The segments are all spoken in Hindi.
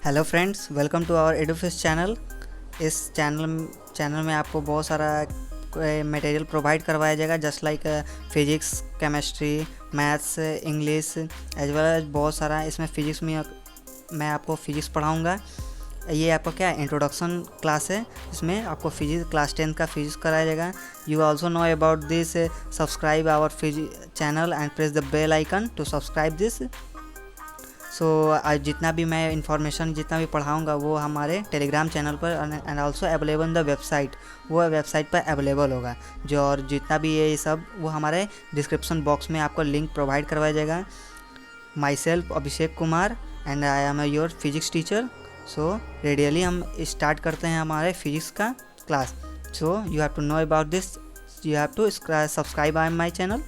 Hello friends, welcome to our Edufis channel. इस चैनल में आपको बहुत सारा मटेरियल प्रोवाइड करवाया जाएगा, just like physics, chemistry, maths, English as well as बहुत सारा। इसमें फिजिक्स में मैं आपको फिजिक्स पढ़ाऊँगा। ये आपका क्या इंट्रोडक्शन क्लास है, इसमें आपको फिजिक्स क्लास 10 का फिजिक्स कराया जाएगा। You also know about this, subscribe our channel and press the bell icon to subscribe this. So आज जितना भी मैं इंफॉर्मेशन जितना भी पढ़ाऊँगा वो हमारे टेलीग्राम चैनल पर and also available in the website, वो वेबसाइट पर अवेलेबल होगा जो। और जितना भी ये सब वो हमारे डिस्क्रिप्शन बॉक्स में आपको लिंक प्रोवाइड करवाया जाएगा। Myself Abhishek Kumar and I am your physics teacher. So readily हम स्टार्ट करते हैं हमारे फिजिक्स का class. So you have to know about this, you have to subscribe I my channel.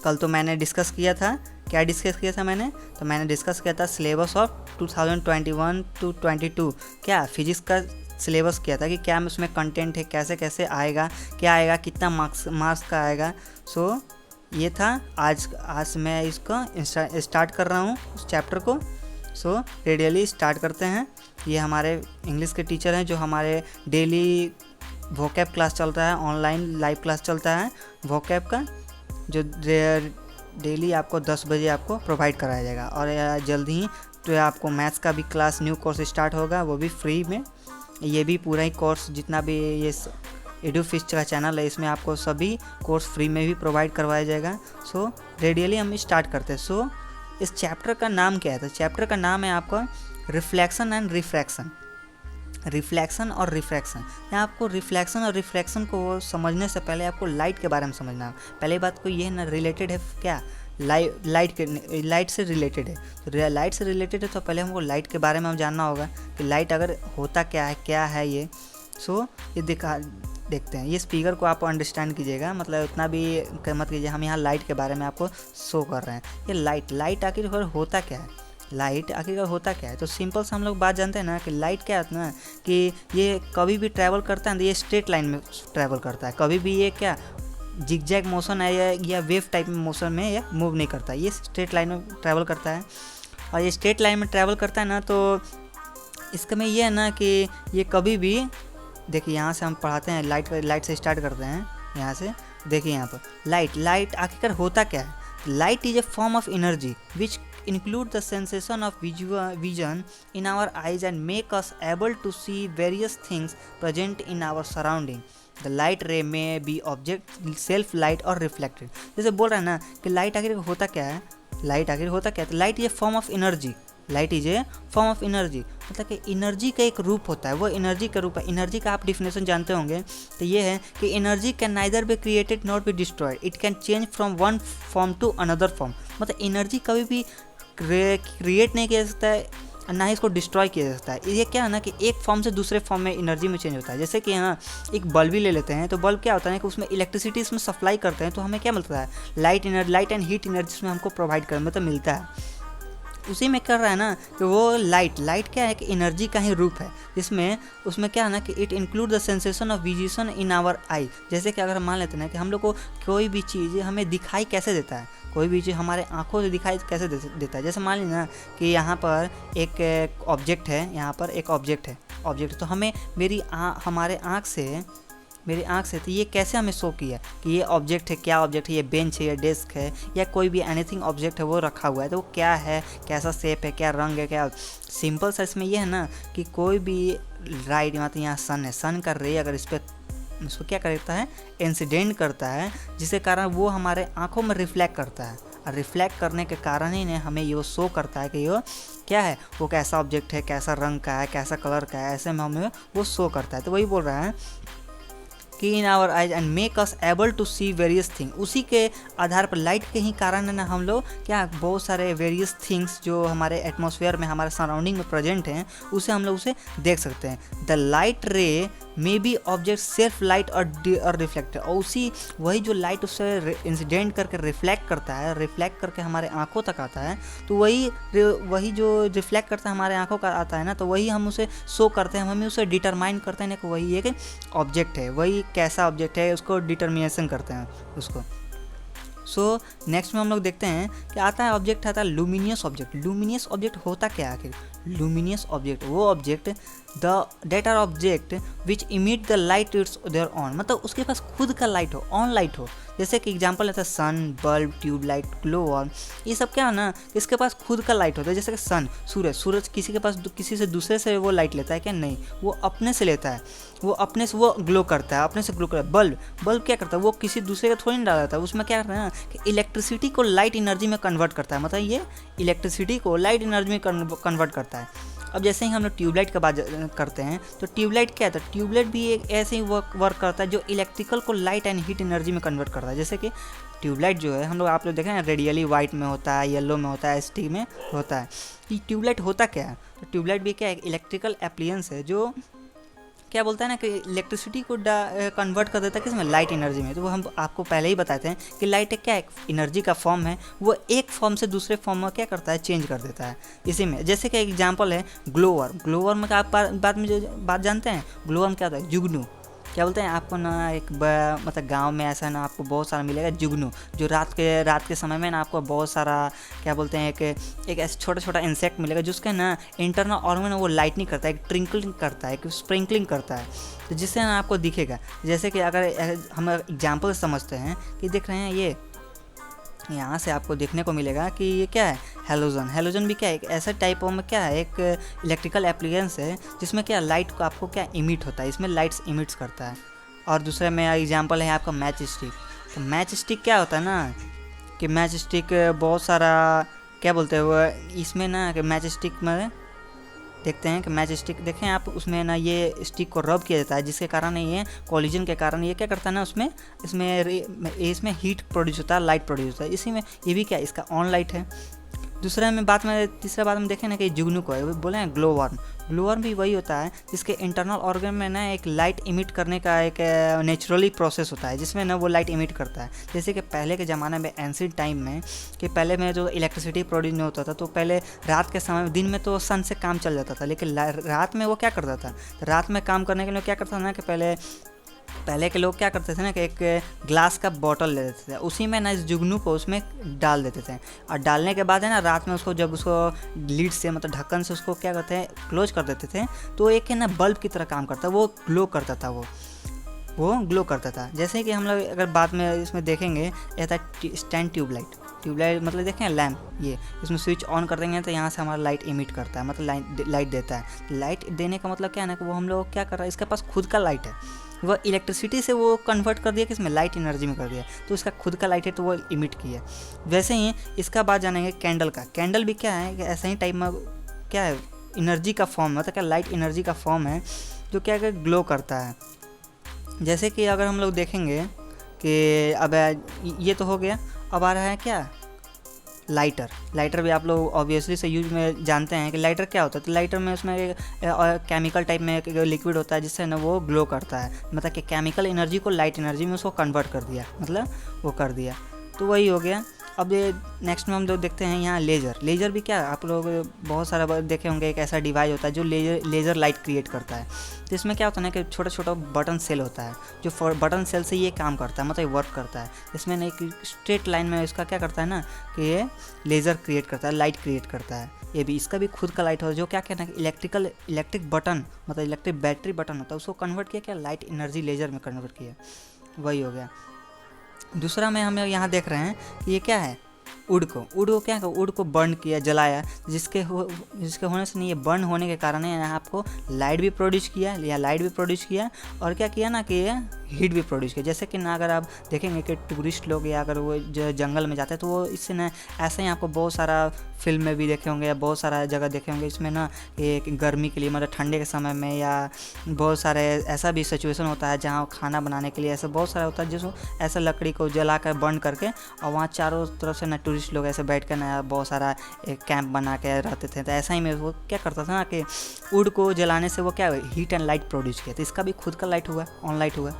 कल तो मैंने डिस्कस किया था, क्या डिस्कस किया था मैंने? तो मैंने डिस्कस किया था सिलेबस ऑफ 2021 to 22, क्या फिजिक्स का सिलेबस किया था कि क्या उसमें कंटेंट है, कैसे कैसे आएगा, क्या आएगा, कितना मार्क्स का आएगा। सो ये था। आज मैं इसको स्टार्ट कर रहा हूँ उस चैप्टर को। सो रेडियली स्टार्ट करते हैं। ये हमारे इंग्लिश के टीचर हैं जो हमारे डेली वोकैब क्लास चल रहा है, ऑनलाइन लाइव क्लास चलता है वोकैब का, जो डेली आपको 10 बजे आपको प्रोवाइड कराया जाएगा। और जल्दी ही तो आपको मैथ्स का भी क्लास न्यू कोर्स स्टार्ट होगा, वो भी फ्री में। ये भी पूरा ही कोर्स जितना भी ये एडुफिस का चैनल है, इसमें आपको सभी कोर्स फ्री में भी प्रोवाइड करवाया जाएगा। सो रेडियली हम स्टार्ट करते हैं। सो इस चैप्टर का नाम क्या है? तो चैप्टर का नाम है आपका रिफ्लेक्शन एंड रिफ्रैक्शन। रिफ्लेक्शन और रिफ्रैक्शन, यहाँ आपको रिफ्लेक्शन और रिफ्रैक्शन को समझने से पहले आपको लाइट के बारे में समझना है। पहली बात को ये है ना, रिलेटेड है क्या, लाइट से रिलेटेड है। तो लाइट से रिलेटेड है तो पहले हमको लाइट के बारे में हम जानना होगा कि लाइट अगर होता क्या है ये। सो ये देखते हैं। ये स्पीकर को आप अंडरस्टैंड कीजिएगा, मतलब उतना भी मत कीजिए। हम यहाँ लाइट के बारे में आपको शो कर रहे हैं। ये लाइट आखिर होता क्या है, लाइट आखिरकार होता क्या है? तो सिंपल से हम लोग बात जानते हैं ना कि लाइट क्या होता है ना, कि ये कभी भी ट्रैवल करता है तो ये स्ट्रेट लाइन में ट्रैवल करता है। कभी भी ये क्या जिगजैग मोशन है या वेव टाइप में मोशन में ये मूव नहीं करता, ये स्ट्रेट लाइन में ट्रैवल करता है। और ये स्ट्रेट लाइन में ट्रैवल करता है ना, तो इसका में ये है ना कि ये कभी भी, देखिए यहाँ से हम पढ़ाते हैं, लाइट से स्टार्ट करते हैं। यहाँ से देखिए, यहाँ पर लाइट आखिरकार होता क्या है? Light is a form of energy which include the sensation of vision in our eyes and make us able to see various things present in our surrounding. The light ray may be object, self light or reflected. जैसे बोल रहा है ना कि लाइट आखिर होता क्या है, लाइट आखिर होता क्या है? तो light is a form of energy, light is a form of energy, मतलब कि एनर्जी का एक रूप होता है, वो एनर्जी का रूप है। एनर्जी का आप डिफिनेशन जानते होंगे, तो ये है कि energy can neither be created not be destroyed, it can change from one form to another form. मतलब एनर्जी कभी भी क्रिएट नहीं किया जा सकता है, ना ही इसको डिस्ट्रॉय किया जा सकता है। ये क्या है ना कि एक फॉर्म से दूसरे फॉर्म में एनर्जी में चेंज होता है। जैसे कि है ना, एक बल्ब ही ले लेते हैं, तो बल्ब क्या होता है कि उसमें इलेक्ट्रिसिटी इसमें सप्लाई करते हैं, तो हमें क्या मिलता है, लाइट एंड हीट एनर्जी इसमें हमको प्रोवाइड करने में तो मिलता है। उसी में कर रहा है ना कि वो लाइट क्या है कि एनर्जी का ही रूप है, जिसमें उसमें क्या है ना कि it include the sensation of vision in our eye. जैसे कि अगर हम मान लेते हैं ना कि हम लोग को कोई भी चीज़ हमें दिखाई कैसे देता है, कोई भी चीज़ हमारे आंखों से दिखाई कैसे देता है। जैसे मान लीजिए ना कि यहाँ पर एक ऑब्जेक्ट है, यहाँ पर एक ऑब्जेक्ट है, तो हमें मेरी आँख से तो ये कैसे हमें शो किया कि ये ऑब्जेक्ट है, क्या ऑब्जेक्ट है, ये बेंच है या डेस्क है या कोई भी एनीथिंग ऑब्जेक्ट है वो रखा हुआ है, तो वो क्या है, कैसा शेप है, क्या रंग है, क्या। सिंपल सा इसमें ये है ना कि कोई भी लाइट, मतलब यहाँ सन है, सन का रे अगर इस पर उसको क्या करता है, इंसिडेंट करता है, जिसके कारण वो हमारे आँखों में रिफ्लेक्ट करता है। और रिफ्लेक्ट करने के कारण ही ने हमें ये शो करता है कि ये क्या है, वो कैसा ऑब्जेक्ट है, कैसा रंग का है, कैसा कलर का है, ऐसे में हमें वो शो करता है। तो वही बोल रहा है कि in our eyes and make us able to see various thing. उसी के आधार पर लाइट के ही कारण है ना हम लोग क्या बहुत सारे वेरियस थिंग्स जो हमारे एटमॉस्फेयर में, हमारे सराउंडिंग में प्रेजेंट हैं, उसे हम लोग उसे देख सकते हैं। द लाइट रे may be object self light और रिफ्लेक्टेड, और वही जो लाइट उससे इंसिडेंट करके रिफ्लेक्ट करता है, रिफ्लेक्ट करके हमारे आंखों तक आता है, तो वही जो रिफ्लेक्ट करता है हमारे आंखों का आता है ना, तो वही हम उसे शो करते हैं, हमें उसे डिटरमाइन करते हैं ना कि वही एक ऑब्जेक्ट है, वही कैसा ऑब्जेक्ट है उसको डिटर्मिनेशन करते हैं उसको। सो नेक्स्ट में हम लोग देखते हैं कि आता है ऑब्जेक्ट, आता है लुमिनियस ऑब्जेक्ट। लुमिनियस ऑब्जेक्ट होता क्या है आखिर? लुमिनियस ऑब्जेक्ट वो object the that are object which emit the light its their own, मतलब उसके पास खुद का लाइट हो, ऑन लाइट हो। जैसे कि एग्जांपल लेता है सन, बल्ब, ट्यूबलाइट, ग्लो वर्म, ये सब क्या है ना, इसके पास खुद का लाइट होता है। जैसे कि सन, सूरज किसी के पास किसी से दूसरे से वो लाइट लेता है क्या? नहीं, वो अपने से लेता है, वो अपने से वो ग्लो करता है, अपने से ग्लो करता है। बल्ब क्या करता है? वो किसी दूसरे का थोड़ी नहीं डालता है, उसमें क्या करता है ना कि इलेक्ट्रिसिटी को लाइट एनर्जी में कन्वर्ट करता है, मतलब ये इलेक्ट्रिसिटी को लाइट एनर्जी में कन्वर्ट करता है। अब जैसे ही हम लोग ट्यूबलाइट का बात करते हैं तो ट्यूबलाइट क्या है? तो ट्यूबलाइट भी एक ऐसे ही वर्क करता है जो इलेक्ट्रिकल को लाइट एंड हीट एनर्जी में कन्वर्ट करता है। जैसे कि ट्यूबलाइट जो है हम लोग, आप लोग देखें रेडियली वाइट में होता है, येलो में होता है, एसटी में होता है। ये ट्यूबलाइट होता क्या है? तो ट्यूबलाइट भी क्या है? एक इलेक्ट्रिकल एप्लियंस है जो क्या बोलता है ना कि इलेक्ट्रिसिटी को कन्वर्ट कर देता है किसमें? लाइट एनर्जी में। तो वो हम आपको पहले ही बताते हैं कि लाइट एक क्या है? एनर्जी का फॉर्म है, वो एक फॉर्म से दूसरे फॉर्म में क्या करता है? चेंज कर देता है इसी में। जैसे कि एग्जांपल है ग्लो वर्म। ग्लो वर्म का आप बात जानते हैं? ग्लो वर्म क्या होता है? जुगनू। क्या बोलते हैं आपको ना, एक मतलब गांव में ऐसा ना आपको बहुत सारा मिलेगा जुगनू, जो रात के समय में ना आपको बहुत सारा क्या बोलते हैं एक ऐसा छोटा छोटा इंसेक्ट मिलेगा जिसका ना इंटरनल ऑर्गन वो लाइटनिंग करता है, एक ट्रिंकलिंग करता है, एक स्प्रिंकलिंग करता है, तो जिससे ना आपको दिखेगा। जैसे कि अगर हम एग्जाम्पल समझते हैं कि देख रहे हैं ये यहाँ से आपको देखने को मिलेगा कि ये क्या है? हेलोजन। हेलोजन भी क्या है? एक ऐसा टाइप में क्या है, एक इलेक्ट्रिकल एप्लीकेंस है जिसमें क्या लाइट को आपको क्या इमिट होता है, इसमें लाइट्स इमिट्स करता है। और दूसरा में एग्जांपल है आपका मैच स्टिक। तो मैच स्टिक क्या होता है ना कि मैच स्टिक बहुत सारा क्या बोलते हैं वो, इसमें ना कि मैच स्टिक में देखते हैं कि मैच स्टिक देखें आप, उसमें ना ये स्टिक को रब किया जाता है, जिसके कारण ये कॉलिजन के कारण ये क्या करता है ना, इसमें हीट प्रोड्यूस होता है, लाइट प्रोड्यूस होता है। इसी में ये भी क्या, इसका ऑन लाइट है। तीसरा बात में देखें ना कि जुगनू को है, बोले हैं ग्लो वर्म। ग्लो वर्म भी वही होता है जिसके इंटरनल ऑर्गन में ना एक लाइट इमिट करने का एक नेचुरली प्रोसेस होता है, जिसमें ना वो लाइट इमिट करता है। जैसे कि पहले के ज़माने में एंशिएंट टाइम में कि पहले में जो इलेक्ट्रिसिटी प्रोड्यूस नहीं होता था, तो पहले रात के समय में, दिन में तो सन से काम चल जाता था, लेकिन रात में वो क्या करता था, रात में काम करने के लिए क्या करता था ना कि पहले के लोग क्या करते थे ना कि एक ग्लास का बॉटल ले लेते थे, उसी में ना इस जुगनू को उसमें डाल देते थे, और डालने के बाद है ना रात में उसको जब उसको लीड से मतलब ढक्कन से उसको क्या करते हैं क्लोज कर देते थे, तो एक है ना बल्ब की तरह काम करता, वो ग्लो करता था, वो ग्लो करता था। जैसे कि हम लोग अगर बाद में इसमें देखेंगे, यह था स्टैंड ट्यूबलाइट मतलब देखें लैम्प, ये इसमें स्विच ऑन कर देंगे तो यहाँ से हमारा लाइट इमिट करता है, मतलब लाइट देता है। लाइट देने का मतलब क्या है ना कि वो हम लोग क्या कर रहा है, इसके पास खुद का लाइट है, वह इलेक्ट्रिसिटी से वो कन्वर्ट कर दिया कि इसमें लाइट एनर्जी में कर दिया, तो इसका खुद का लाइट है तो वो इमिट किया। वैसे ही इसका बात जानेंगे कैंडल का। कैंडल भी क्या है कि ऐसा ही टाइप में क्या है, एनर्जी का फॉर्म, मतलब क्या लाइट एनर्जी का फॉर्म है जो क्या है ग्लो करता है। जैसे कि अगर हम लोग देखेंगे कि अब ये तो हो गया, अब आ रहा है क्या लाइटर भी आप लोग ऑब्वियसली से यूज में जानते हैं कि लाइटर क्या होता है। तो लाइटर में उसमें एक केमिकल टाइप में एक लिक्विड होता है जिससे ना वो ग्लो करता है, मतलब कि केमिकल एनर्जी को लाइट एनर्जी में उसको कन्वर्ट कर दिया, मतलब वो कर दिया, तो वही हो गया। अब ये नेक्स्ट में हम लोग देखते हैं यहाँ लेज़र भी क्या, आप लोग बहुत सारा देखे होंगे, एक ऐसा डिवाइस होता है जो लेज़र लाइट क्रिएट करता है। तो इसमें क्या होता है ना कि छोटा छोटा बटन सेल होता है, जो बटन सेल से ये काम करता है, मतलब वर्क करता है। इसमें ना एक स्ट्रेट लाइन में इसका क्या करता है ना कि ये लेज़र क्रिएट करता है, लाइट क्रिएट करता है। ये भी इसका भी खुद का लाइट होता है, जो क्या कहना है इलेक्ट्रिक बटन, मतलब इलेक्ट्रिक बैटरी बटन होता है, उसको कन्वर्ट किया क्या लाइट एनर्जी लेज़र में कन्वर्ट किया, वही हो गया। दूसरा में हम यहाँ देख रहे हैं कि ये क्या है, वुड को बर्न किया, जलाया, जिसके होने से नहीं, ये बर्न होने के कारण है यहाँ आपको लाइट भी प्रोड्यूस किया और क्या किया ना कि ये हीट भी प्रोड्यूस किया। जैसे कि ना अगर आप देखेंगे कि टूरिस्ट लोग या अगर वो जंगल में जाते हैं तो वो इससे ना ऐसे ही आपको बहुत सारा फिल्म में भी देखे होंगे या बहुत सारा जगह देखे होंगे, इसमें ना एक गर्मी के लिए मतलब ठंडे के समय में या बहुत सारे ऐसा भी सिचुएशन होता है जहाँ खाना बनाने के लिए ऐसा बहुत सारा होता है, जिसको ऐसा लकड़ी को जला कर बर्न करके और वहाँ चारों तरफ से ना टूरिस्ट लोग ऐसे बैठ कर ना बहुत सारा एक कैंप बना के रहते थे। तो ऐसा ही में वो क्या करता था ना कि वुड को जलाने से वो क्या हीट एंड लाइट प्रोड्यूस किया, तो इसका भी खुद का लाइट हुआ, ऑन लाइट हुआ।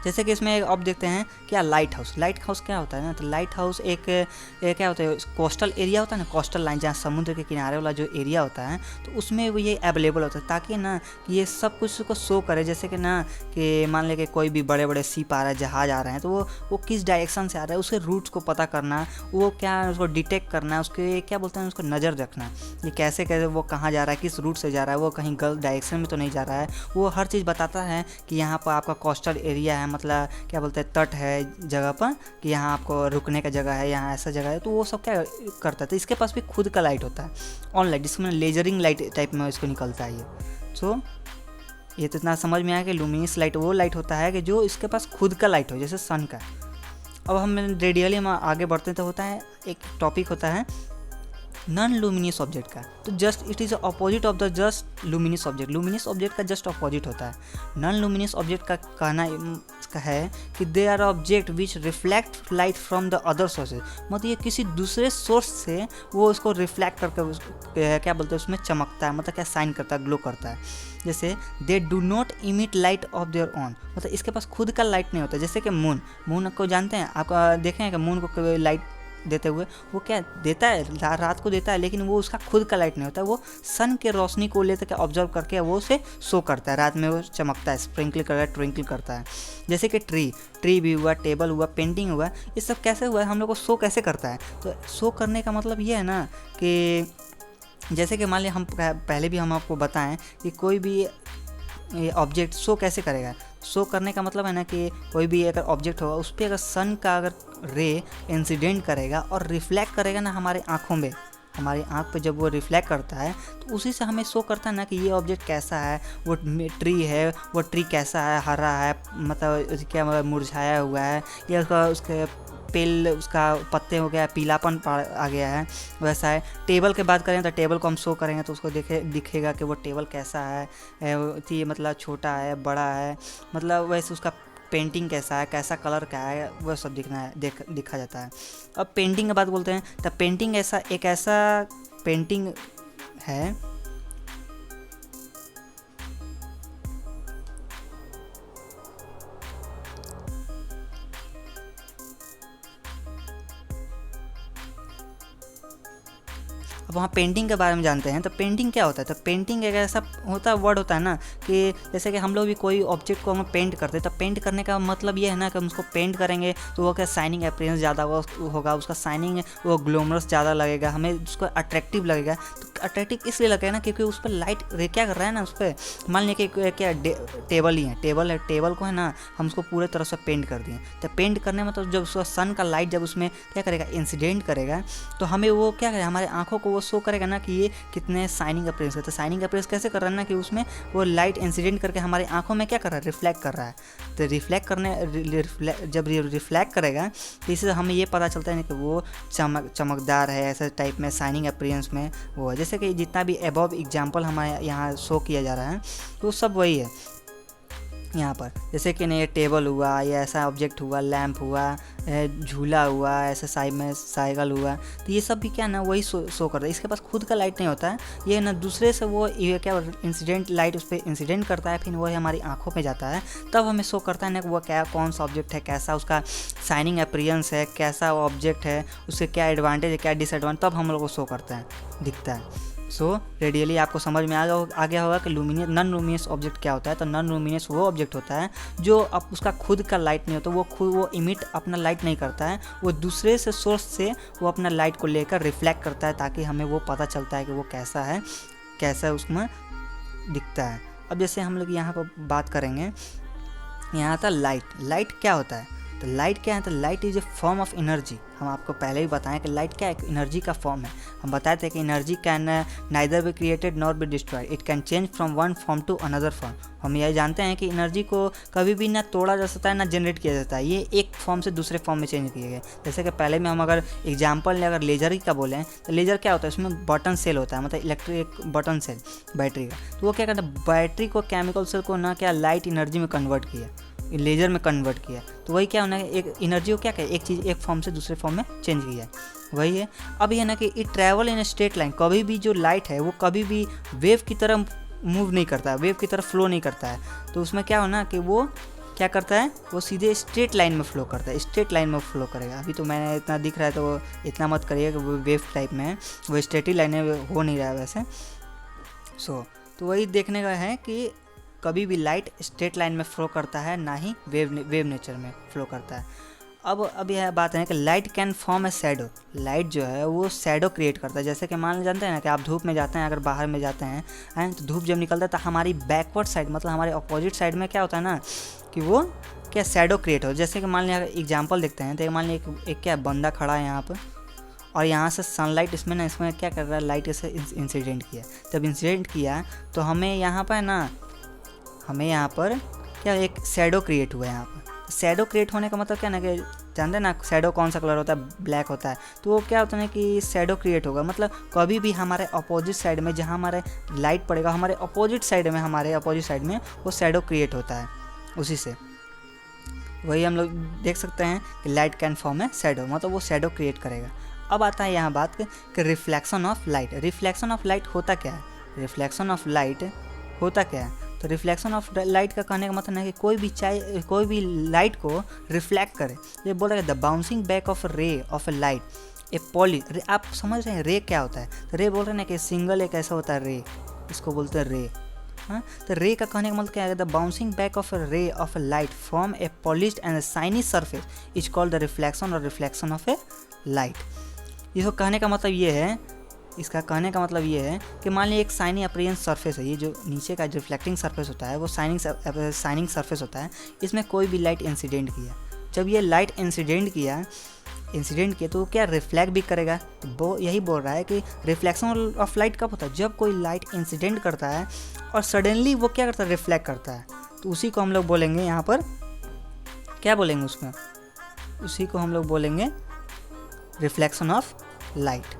जैसे कि इसमें अब देखते हैं क्या लाइट हाउस। लाइट हाउस क्या होता है ना, तो लाइट हाउस एक क्या होता है, कोस्टल एरिया होता है ना, कोस्टल लाइन जहाँ समुद्र के किनारे वाला जो एरिया होता है, तो उसमें वो ये अवेलेबल होता है ताकि ना कि ये सब कुछ को शो करे। जैसे कि ना कि मान लें कि कोई भी बड़े बड़े शिप आ रहा है, जहाज आ रहे हैं, तो वो किस डायरेक्शन से आ रहा है, उसके रूट्स को पता करना, वो क्या उसको डिटेक्ट करना, उसके क्या बोलते हैं, उसको नज़र रखना, ये कैसे कैसे वो कहाँ जा रहा है, किस रूट से जा रहा है, वो कहीं गलत डायरेक्शन में तो नहीं जा रहा है। वो हर चीज़ बताता है कि यहाँ पर आपका कोस्टल एरिया है, मतलब क्या बोलते हैं, तट है जगह पर, कि यहाँ आपको रुकने का जगह है, यहाँ ऐसा जगह है। तो वो सब क्या करता है, तो इसके पास भी खुद का लाइट होता है, ऑन लाइट, जिसमें लेजरिंग लाइट टाइप में इसको निकलता है ये। सो ये तो इतना समझ में आया कि लुमिनस लाइट वो लाइट होता है कि जो इसके पास खुद का लाइट हो, जैसे सन का। अब हम रेडियली हम आगे बढ़ते हैं तो होता है एक टॉपिक होता है नॉन लुमिनियस ऑब्जेक्ट का। तो just it is opposite of the just luminous object. Luminous object का जस्ट अपोजिट होता है। नॉन लुमिनियस ऑब्जेक्ट का कहना इसका है कि they are object which reflect light from the other sources. मतलब ये किसी दूसरे सोर्स से वो उसको रिफ्लेक्ट करके क्या बोलते हैं, उसमें चमकता है, मतलब क्या साइन करता है, ग्लो करता है। जैसे they do not emit light of their own, मतलब इसके पास खुद का लाइट नहीं होता। जैसे कि मून को जानते हैं आप, देखें कि मून को लाइट देते हुए, वो क्या देता है, रात को देता है, लेकिन वो उसका खुद का लाइट नहीं होता, वो सन के रोशनी को लेकर के ऑब्जर्व करके वो उसे शो करता है, रात में वो चमकता है, स्प्रिंकल करता है, ट्विंकल करता है। जैसे कि ट्री भी हुआ, टेबल हुआ, पेंटिंग हुआ, ये सब कैसे हुआ है, हम लोग को शो कैसे करता है। तो शो करने का मतलब ये है ना कि जैसे कि मान लिया हम पहले भी हम आपको बताएं कि कोई भी ऑब्जेक्ट शो कैसे करेगा। शो करने का मतलब है ना कि कोई भी अगर ऑब्जेक्ट होगा उस पर अगर सन का अगर रे इंसिडेंट करेगा और रिफ्लेक्ट करेगा ना हमारे आँखों में, हमारी आँख पे जब वो रिफ्लेक्ट करता है तो उसी से हमें शो करता है ना कि ये ऑब्जेक्ट कैसा है, वो ट्री है, वो ट्री कैसा है, हरा है, मतलब क्या मुरझाया हुआ है, या उसके पेल, उसका पत्ते हो गया, पीलापन आ गया है, वैसा है। टेबल की बात करें तो टेबल को हम शो करेंगे तो उसको दिखेगा कि वो टेबल कैसा है, मतलब छोटा है, बड़ा है, मतलब वैसे उसका पेंटिंग कैसा है, कैसा कलर का है, वह सब दिखा जाता है। अब पेंटिंग की बात बोलते हैं तो पेंटिंग एक ऐसा पेंटिंग है अब वहाँ पेंटिंग के बारे में जानते हैं। तो पेंटिंग क्या होता है, तो पेंटिंग एक ऐसा होता है वर्ड होता है ना कि जैसे कि हम लोग भी कोई ऑब्जेक्ट को हम पेंट करते हैं, तो पेंट करने का मतलब ये है ना कि हम उसको पेंट करेंगे तो वो क्या शाइनिंग अपीयरेंस ज़्यादा होगा, उसका शाइनिंग वो ग्लोमरस ज़्यादा लगेगा, हमें उसको अट्रैक्टिव लगेगा। तो अट्रैक्टिव इसलिए लगेगा ना क्योंकि उस पर लाइट क्या कर रहा है ना, उस पर मान लिया कि क्या टेबल ही है, टेबल को है ना हम उसको पूरे तरह से पेंट कर दिए। तो पेंट करने में तो जब उसका सन का लाइट जब उसमें क्या करेगा, इंसिडेंट करेगा, तो हमें वो क्या करेगा, हमारे आँखों को शो करेगा ना कि ये कितने शाइनिंग अपीयरेंस है। तो शाइनिंग अपीयरेंस कैसे कर रहा है ना कि उसमें वो लाइट इंसिडेंट करके हमारे आंखों में क्या कर रहा है, रिफ्लेक्ट कर रहा है। तो जब रिफ्लेक्ट करेगा तो इससे हमें ये पता चलता है कि वो चमकदार है, ऐसे टाइप में शाइनिंग अपीयरेंस में वो है। जैसे कि जितना भी अबव एग्जाम्पल हमारे यहाँ शो किया जा रहा है तो सब वही है यहाँ पर। जैसे कि ये टेबल हुआ, या ऐसा ऑब्जेक्ट हुआ, लैंप हुआ, झूला हुआ, ऐसे साइड में साइकिल हुआ, तो ये सब भी क्या ना वही शो करता है। इसके पास खुद का लाइट नहीं होता है, ये ना दूसरे से वो ये क्या इंसिडेंट लाइट उस पर इंसिडेंट करता है, फिर वही हमारी आंखों पे जाता है, तब हमें शो करता है ना कि वो क्या कौन सा ऑब्जेक्ट है, कैसा उसका शाइनिंग अपीयरेंस है, कैसा वो ऑब्जेक्ट है, उसके क्या एडवांटेज है, क्या डिसएडवांटेज, तब हम लोग को शो करता है, दिखता है। सो रेडियली आपको समझ में आ गया होगा कि नॉन लुमिनियस ऑब्जेक्ट क्या होता है। तो नॉन लुमिनियस वो ऑब्जेक्ट होता है जो अब उसका खुद का लाइट नहीं होता, वो इमिट अपना लाइट नहीं करता है, वो दूसरे से सोर्स से वो अपना लाइट को लेकर रिफ्लेक्ट करता है, ताकि हमें वो पता चलता है कि वो कैसा है, कैसा उसमें दिखता है। अब जैसे हम लोग यहाँ पर बात करेंगे, यहाँ था लाइट क्या होता है। तो लाइट क्या है, तो light is a form of energy. हम आपको पहले ही बताएं कि लाइट क्या है, एनर्जी का फॉर्म है। हम बताए थे कि energy can neither be created nor be destroyed, it can change from one form to another form. हम यह जानते हैं कि एनर्जी को कभी भी ना तोड़ा जा सकता है ना जनरेट किया जाता है, ये एक फॉर्म से दूसरे फॉर्म में चेंज किए गए। जैसे कि पहले में हम अगर एग्जाम्पल अगर लेजर का बोलें तो लेजर क्या होता है, उसमें बटन सेल होता है, मतलब इलेक्ट्रिक बटन सेल बैटरी का। तो वो क्या करता है, बैटरी को केमिकल सेल को ना क्या लाइट एनर्जी में कन्वर्ट किया, लेजर में कन्वर्ट किया। तो वही क्या होना है, एक एनर्जी को क्या कहे, एक चीज़ एक फॉर्म से दूसरे फॉर्म में चेंज किया है, वही है। अब ये ना कि it travel in straight line, कभी भी जो लाइट है वो कभी भी वेव की तरह मूव नहीं करता है, वेव की तरह फ्लो नहीं करता है। तो उसमें क्या होना कि वो क्या करता है, वो सीधे स्ट्रेट लाइन में फ्लो करता है, स्ट्रेट लाइन में फ्लो करेगा। अभी तो मैंने इतना दिख रहा है तो वो इतना मत करिए कि वो वेव टाइप में है, वो स्ट्रेट ही लाइन में हो नहीं रहा है वैसे। तो वही देखने का है कि कभी भी लाइट स्ट्रेट लाइन में फ्लो करता है, ना ही वेव नेचर में फ्लो करता है। अब यह बात है कि light can form A shadow. Light जो है वो शैडो क्रिएट करता है। जैसे कि मान जानते हैं ना कि आप धूप में जाते हैं, अगर बाहर में जाते हैं तो धूप जब निकलता है तो हमारी बैकवर्ड साइड, मतलब हमारे अपोजिट साइड में क्या होता है ना कि वो क्या शैडो क्रिएट हो। जैसे कि मान लिया एग्जाम्पल देखते हैं, तो मान लिया एक क्या बंदा खड़ा है यहाँ पर, और यहाँ से सनलाइट इसमें क्या कर रहा है, लाइट से इंसिडेंट किया। जब इंसिडेंट किया तो हमें यहाँ पर क्या एक शैडो क्रिएट हुआ है यहाँ पर। शैडो क्रिएट होने का मतलब क्या ना कि जानते हैं ना शैडो कौन सा कलर होता है, ब्लैक होता है। तो वो क्या होता है कि शैडो क्रिएट होगा, मतलब कभी भी हमारे अपोजिट साइड में जहाँ हमारे लाइट पड़ेगा, हमारे अपोजिट साइड में वो शैडो क्रिएट होता है। उसी से वही हम लोग देख सकते हैं कि लाइट कैन फॉर्म है शैडो, मतलब वो शैडो क्रिएट करेगा। अब आता है यहाँ बात कि reflection of light. Reflection of light होता क्या है, रिफ्लेक्शन ऑफ लाइट होता क्या है। तो रिफ्लेक्शन ऑफ लाइट का कहने का मतलब है कि कोई भी लाइट को रिफ्लेक्ट करे। ये बोल रहा है the bouncing back of ray of a light A poly. आप समझ रहे हैं रे क्या होता है, तो रे बोल रहे हैं ना कि सिंगल एक ऐसा होता है रे, इसको बोलते हैं रे। हाँ, तो रे का कहने का मतलब क्या है, the bouncing back of A ray of a light from A polished and shiny surface is called the reflection और रिफ्लेक्शन ऑफ ए लाइट। इसको कहने का मतलब ये है, इसका कहने का मतलब ये है कि मान लीजिए एक शाइनी अपीयरेंस सरफेस है, ये जो नीचे का रिफ्लेक्टिंग सरफेस होता है वो शाइनिंग सरफेस होता है। इसमें कोई भी लाइट इंसिडेंट किया, जब ये लाइट इंसिडेंट किया तो क्या रिफ्लेक्ट भी करेगा। तो वो यही बोल रहा है कि रिफ्लेक्शन ऑफ लाइट कब होता है, जब कोई लाइट इंसिडेंट करता है और सडनली वो क्या करता है, रिफ्लेक्ट करता है। तो उसी को हम लोग बोलेंगे यहाँ पर, क्या बोलेंगे उसमें, उसी को हम लोग बोलेंगे रिफ्लेक्शन ऑफ लाइट।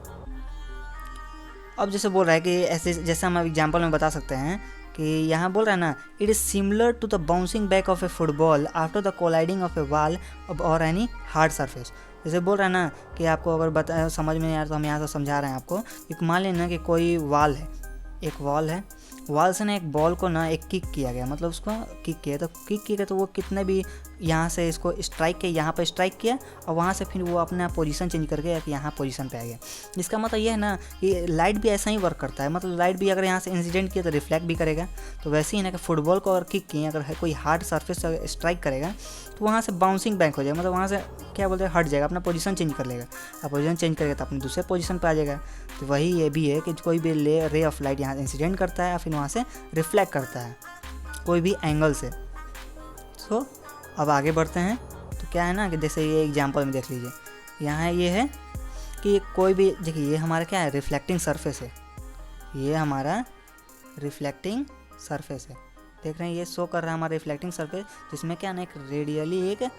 अब जैसे बोल रहा है कि ऐसे, जैसे हम एग्जांपल में बता सकते हैं कि यहाँ बोल रहा है ना, it is similar to the bouncing back of a football after the colliding of a wall और एनी हार्ड सरफेस। जैसे बोल रहा है ना कि आपको अगर समझ में नहीं आ रहा तो हम यहाँ से समझा रहे हैं आपको। एक मान लेना कि कोई वॉल है, वॉल से ना एक बॉल को ना एक किक किया गया, मतलब उसको किक किया तो वो कितने भी यहाँ से इसको स्ट्राइक किया, यहाँ पर स्ट्राइक किया और वहाँ से फिर वो अपना पोजीशन चेंज करके यहाँ पोजीशन पे आ गया। इसका मतलब ये है ना कि लाइट भी ऐसा ही वर्क करता है, मतलब लाइट भी अगर यहाँ से इंसिडेंट किया तो रिफ्लेक्ट भी करेगा। तो वैसे ही ना कि फुटबॉल को अगर किक किए, अगर कोई हार्ड सरफेस स्ट्राइक करेगा तो वहाँ से बाउंसिंग बैक हो जाएगा, मतलब वहाँ से क्या बोलते हैं, हट जाएगा, अपना पोजीशन चेंज कर लेगा। अब पोजीशन चेंज करेगा तो अपने दूसरे पोजीशन पे आ जाएगा। तो वही ये भी है कि कोई भी रे ऑफ लाइट यहाँ इंसिडेंट करता है और फिर वहाँ से रिफ्लेक्ट करता है कोई भी एंगल से। सो अब आगे बढ़ते हैं। तो क्या है ना कि जैसे ये एग्जांपल में देख लीजिए, यहाँ ये है कि कोई भी, देखिए ये हमारा क्या है, रिफ्लेक्टिंग सरफेस है, ये हमारा रिफ्लेक्टिंग सरफेस है। देख रहे हैं ये शो कर रहा है हमारा रिफ्लेक्टिंग सरफेस, जिसमें क्या ना एक रेडियली एक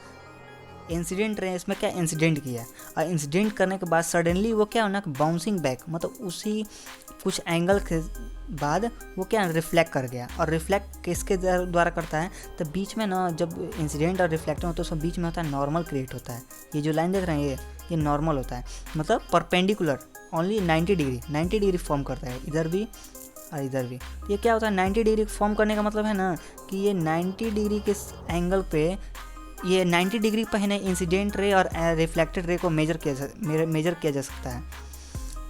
इंसिडेंट रहे, इसमें क्या इंसिडेंट किया और इंसिडेंट करने के बाद सडनली वो क्या होना बाउंसिंग बैक, मतलब उसी कुछ एंगल के बाद वो क्या रिफ्लेक्ट कर गया। और रिफ्लेक्ट किसके द्वारा करता है, तो बीच में ना जब इंसिडेंट और रिफ्लेक्ट होता है उसमें बीच में होता है नॉर्मल क्रिएट होता है। ये जो लाइन देख रहे हैं ये नॉर्मल होता है, मतलब परपेंडिकुलर ओनली 90 डिग्री फॉर्म करता है, इधर भी और इधर भी। ये क्या होता है 90 डिग्री फॉर्म करने का मतलब है ना कि ये 90 डिग्री के एंगल पे, ये 90 डिग्री पर है ना इंसिडेंट रे और रिफ्लेक्टेड रे को मेजर किया जा सकता है।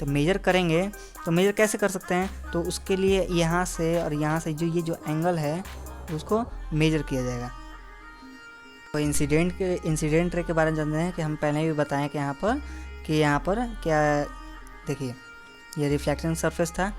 तो मेजर करेंगे तो मेजर कैसे कर सकते हैं, तो उसके लिए यहाँ से और यहाँ से ये जो एंगल है उसको मेजर किया जाएगा। तो इंसिडेंट रे के बारे में जानते हैं कि हम पहले भी बताएं कि यहाँ पर क्या, देखिए ये रिफ्लेक्टिंग सरफेस था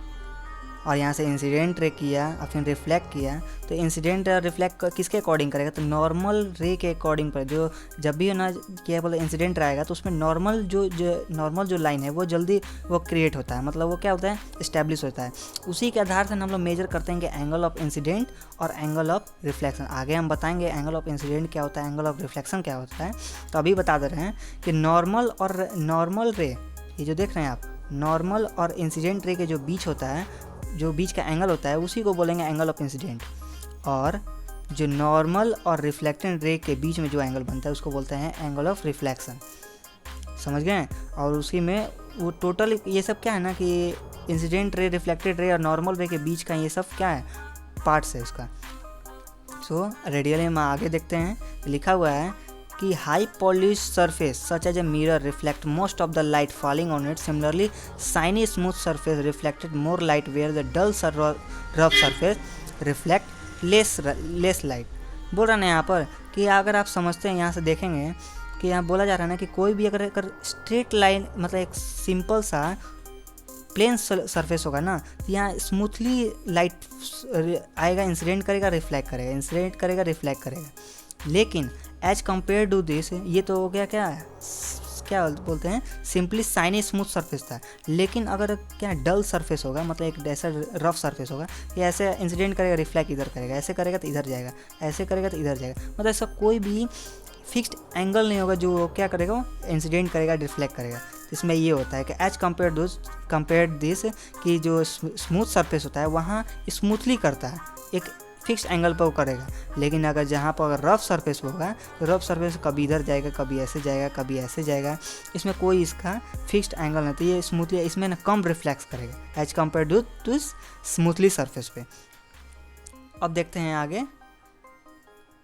और यहाँ से इंसिडेंट रे किया और फिर रिफ्लेक्ट किया। तो इंसिडेंट और रिफ्लेक्ट किसके अकॉर्डिंग करेगा, तो नॉर्मल रे के अकॉर्डिंग पर। जो जब भी ना क्या बोले इंसिडेंट रहेगा तो उसमें नॉर्मल जो लाइन है वो जल्दी वो क्रिएट होता है, मतलब वो क्या होता है इस्टेब्लिश होता है। उसी के आधार से हम लोग मेजर करते हैं कि एंगल ऑफ इंसिडेंट और एंगल ऑफ रिफ्लेक्शन। आगे हम बताएंगे एंगल ऑफ इंसिडेंट क्या होता है, एंगल ऑफ रिफ्लेक्शन क्या होता है। तो अभी बता दे रहे हैं कि नॉर्मल रे, ये जो देख रहे हैं आप, नॉर्मल और इंसिडेंट रे के जो बीच होता है, जो बीच का एंगल होता है उसी को बोलेंगे एंगल ऑफ इंसिडेंट। और जो नॉर्मल और रिफ्लेक्टेड रे के बीच में जो एंगल बनता है उसको बोलते हैं एंगल ऑफ रिफ्लेक्शन। समझ गए। और उसी में वो टोटल ये सब क्या है ना कि इंसिडेंट रे, रिफ्लेक्टेड रे और नॉर्मल रे के बीच का ये सब क्या है पार्ट्स है इसका। सो रेडियली हम आगे देखते हैं, लिखा हुआ है कि high polish surface such as a mirror reflect most of the light falling on it, similarly shiny smooth surface reflected more light where the dull rough surface reflect less light. बोल रहा है यहाँ पर कि अगर आप समझते हैं, यहाँ से देखेंगे कि यहाँ बोला जा रहा है ना कि कोई भी अगर स्ट्रेट लाइन मतलब एक सिंपल सा प्लेन सरफेस होगा ना, तो यहाँ स्मूथली लाइट आएगा, इंसिडेंट करेगा, रिफ्लेक्ट करेगा, इंसिडेंट करेगा, रिफ्लेक्ट करेगा। लेकिन एज कम्पेयर टू दिस, ये तो हो गया क्या बोलते हैं, सिंपली शाइनी स्मूथ सरफेस था। लेकिन अगर क्या डल सरफेस होगा, मतलब एक ऐसा रफ सरफेस होगा, ये ऐसे इंसिडेंट करेगा, रिफ्लेक्ट इधर करेगा, ऐसे करेगा तो इधर जाएगा, ऐसे करेगा तो इधर जाएगा, मतलब ऐसा कोई भी फिक्स्ड एंगल नहीं होगा जो क्या करेगा, वो इंसिडेंट करेगा, रिफ्लेक्ट करेगा। इसमें ये होता है कि एज कम्पेयर दिस कि जो स्मूथ सरफेस होता है वहाँ स्मूथली करता है, एक फिक्स एंगल पर वो करेगा। लेकिन अगर जहाँ पर अगर रफ सरफेस होगा तो रफ सरफेस कभी इधर जाएगा, कभी ऐसे जाएगा, कभी ऐसे जाएगा, इसमें कोई इसका फिक्स्ड एंगल नहीं, तो ये स्मूथली इसमें ना कम रिफ्लेक्स करेगा as compare to smoothly surface पे। अब देखते हैं आगे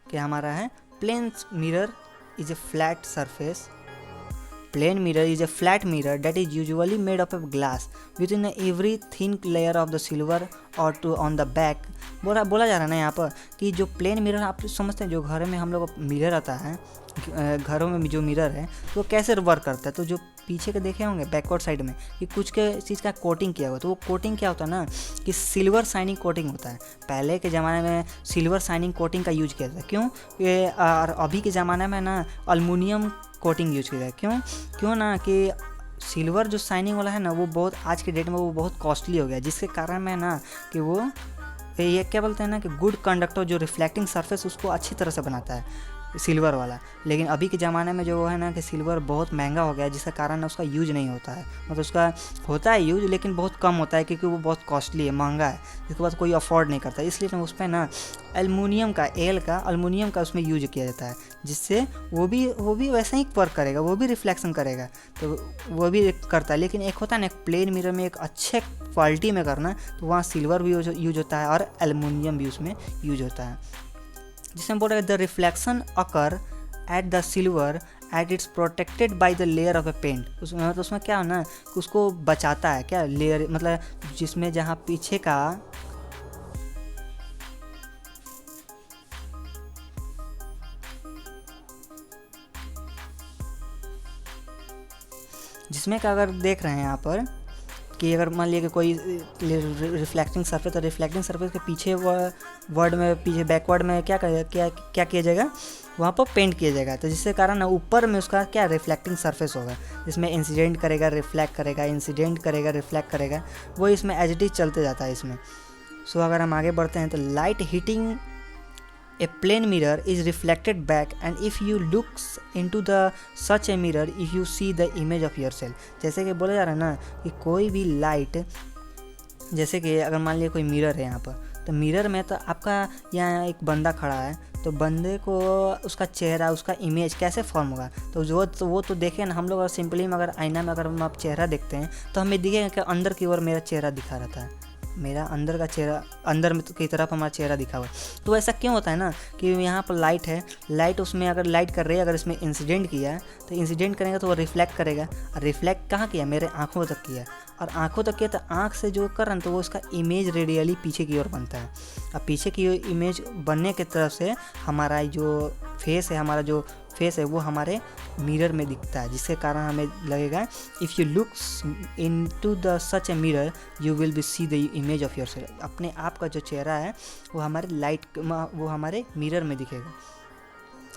कि हमारा है plane mirror is a flat surface. Plane mirror is a flat mirror that is usually made of glass within every thin layer of the silver or to on the back। बोला जा रहा है ना यहाँ पर कि जो प्लेन मिरर आप समझते हैं, जो घर में हम लोग मिरर आता है, घरों में जो मिरर है तो वो कैसे वर्क करता है, तो जो पीछे के देखे होंगे बैकवर्ड साइड में कि कुछ के चीज़ का कोटिंग किया हुआ, तो वो कोटिंग क्या होता है ना कि सिल्वर शाइनिंग कोटिंग होता है। पहले के ज़माने में सिल्वर शाइनिंग कोटिंग का यूज किया था, क्यों, और अभी के ज़माने में ना अल्मुनियम कोटिंग यूज किया जाए। क्यों ना कि सिल्वर जो शाइनिंग वाला है ना वो बहुत आज के डेट में वो बहुत कॉस्टली हो गया, जिसके कारण में ना कि वो ये क्या बोलते हैं ना कि गुड कंडक्टर जो रिफ्लेक्टिंग सरफेस उसको अच्छी तरह से बनाता है सिल्वर वाला। लेकिन अभी के ज़माने में जो है ना कि सिल्वर बहुत महंगा हो गया है, जिसके कारण उसका यूज नहीं होता है, मतलब उसका होता है यूज लेकिन बहुत कम होता है क्योंकि वो बहुत कॉस्टली है, महंगा है, जिसके बाद कोई अफोर्ड नहीं करता। इसलिए ना उस पर ना एल्युमिनियम का उसमें यूज किया जाता है, जिससे वो भी वैसा ही वर्क करेगा, वो भी रिफ्लेक्शन करेगा, तो वो भी करता है। लेकिन एक होता है ना प्लेन मिरर में एक अच्छे क्वालिटी में करना, तो वहाँ सिल्वर भी यूज होता है और एल्युमिनियम भी उसमें यूज होता है, जिसमें बोल रहा है the reflection occur at the silver at its protected by the layer of a paint. उसमें क्या है ना कि उसको बचाता है, क्या लेयर मतलब जिसमें जहाँ पीछे का जिसमें का अगर देख रहे हैं यहाँ पर कि अगर मान लिया कि कोई रिफ्लेक्टिंग सरफेस, तो रिफ्लेक्टिंग सरफेस के पीछे वर्ड में पीछे बैकवर्ड में क्या किया जाएगा, वहाँ पर पेंट किया जाएगा, तो जिससे कारण ऊपर में उसका क्या रिफ्लेक्टिंग सरफेस होगा, जिसमें इंसिडेंट करेगा, रिफ्लेक्ट करेगा, इंसिडेंट करेगा, रिफ्लेक्ट करेगा, वो इसमें एज इट इज चलते जाता है इसमें। सो अगर हम आगे बढ़ते हैं तो light hitting A plane mirror is reflected back and if you look into the such a mirror if you see the image of yourself। जैसे कि बोला जा रहा है ना कि कोई भी लाइट, जैसे कि अगर मान लिया कोई मिरर है यहाँ पर, तो मिरर में तो आपका यहाँ एक बंदा खड़ा है, तो बंदे को उसका चेहरा, उसका इमेज कैसे फॉर्म होगा, तो वो तो देखें ना हम लोग। अगर सिंपली में अगर आईना में अगर हम आप चेहरा देखते हैं तो हमें दिखेगा कि अंदर की ओर मेरा चेहरा दिखा रहता है, मेरा अंदर का चेहरा, अंदर की तरफ हमारा चेहरा दिखा हुआ है। तो ऐसा क्यों होता है ना कि यहाँ पर लाइट है, लाइट उसमें अगर लाइट कर रही है, अगर इसमें इंसिडेंट किया तो इंसिडेंट करेगा तो वो रिफ्लेक्ट करेगा, और रिफ्लेक्ट कहाँ किया, मेरे आँखों तक किया, और आँखों तक किया तो आँख से जो कर रहा है तो वो उसका इमेज रेडियली पीछे की ओर बनता है। अब पीछे की इमेज बनने की तरफ से हमारा जो फेस है वो हमारे मिरर में दिखता है, जिसके कारण हमें लगेगा if you look into the such a mirror you will be see the image of yourself. अपने आप का जो चेहरा है वो हमारे मिरर में दिखेगा।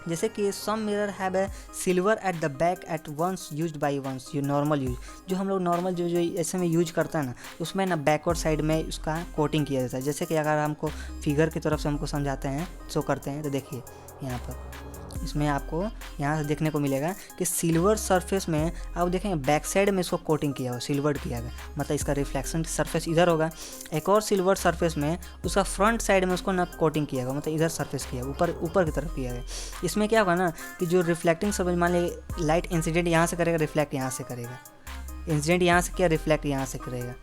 जैसे कि some mirror have a silver at the back at once used by once you normal use, जो हम लोग नॉर्मल जो ऐसे में यूज करता है ना, उसमें ना बैकवर्ड साइड में उसका कोटिंग किया जाता है। जैसे कि अगर हमको फिगर की तरफ से हमको समझाते हैं, शो करते हैं, तो देखिए यहाँ पर इसमें आपको यहाँ से देखने को मिलेगा कि सिल्वर सरफेस में आप देखेंगे बैक साइड में इसको कोटिंग किया हुआ, सिल्वर किया गया, मतलब इसका रिफ्लेक्शन सरफेस इधर होगा। एक और सिल्वर सरफेस में उसका फ्रंट साइड में उसको ना कोटिंग किया गया, मतलब इधर सरफेस किया, ऊपर की तरफ किया गया। इसमें क्या होगा ना कि जो रिफ्लेक्टिंग सरफेस, मान लीजिए लाइट इंसिडेंट यहाँ से करेगा, रिफ्लेक्ट यहाँ से करेगा, इंसिडेंट यहाँ से किया, रिफ्लेक्ट यहाँ से करेगा,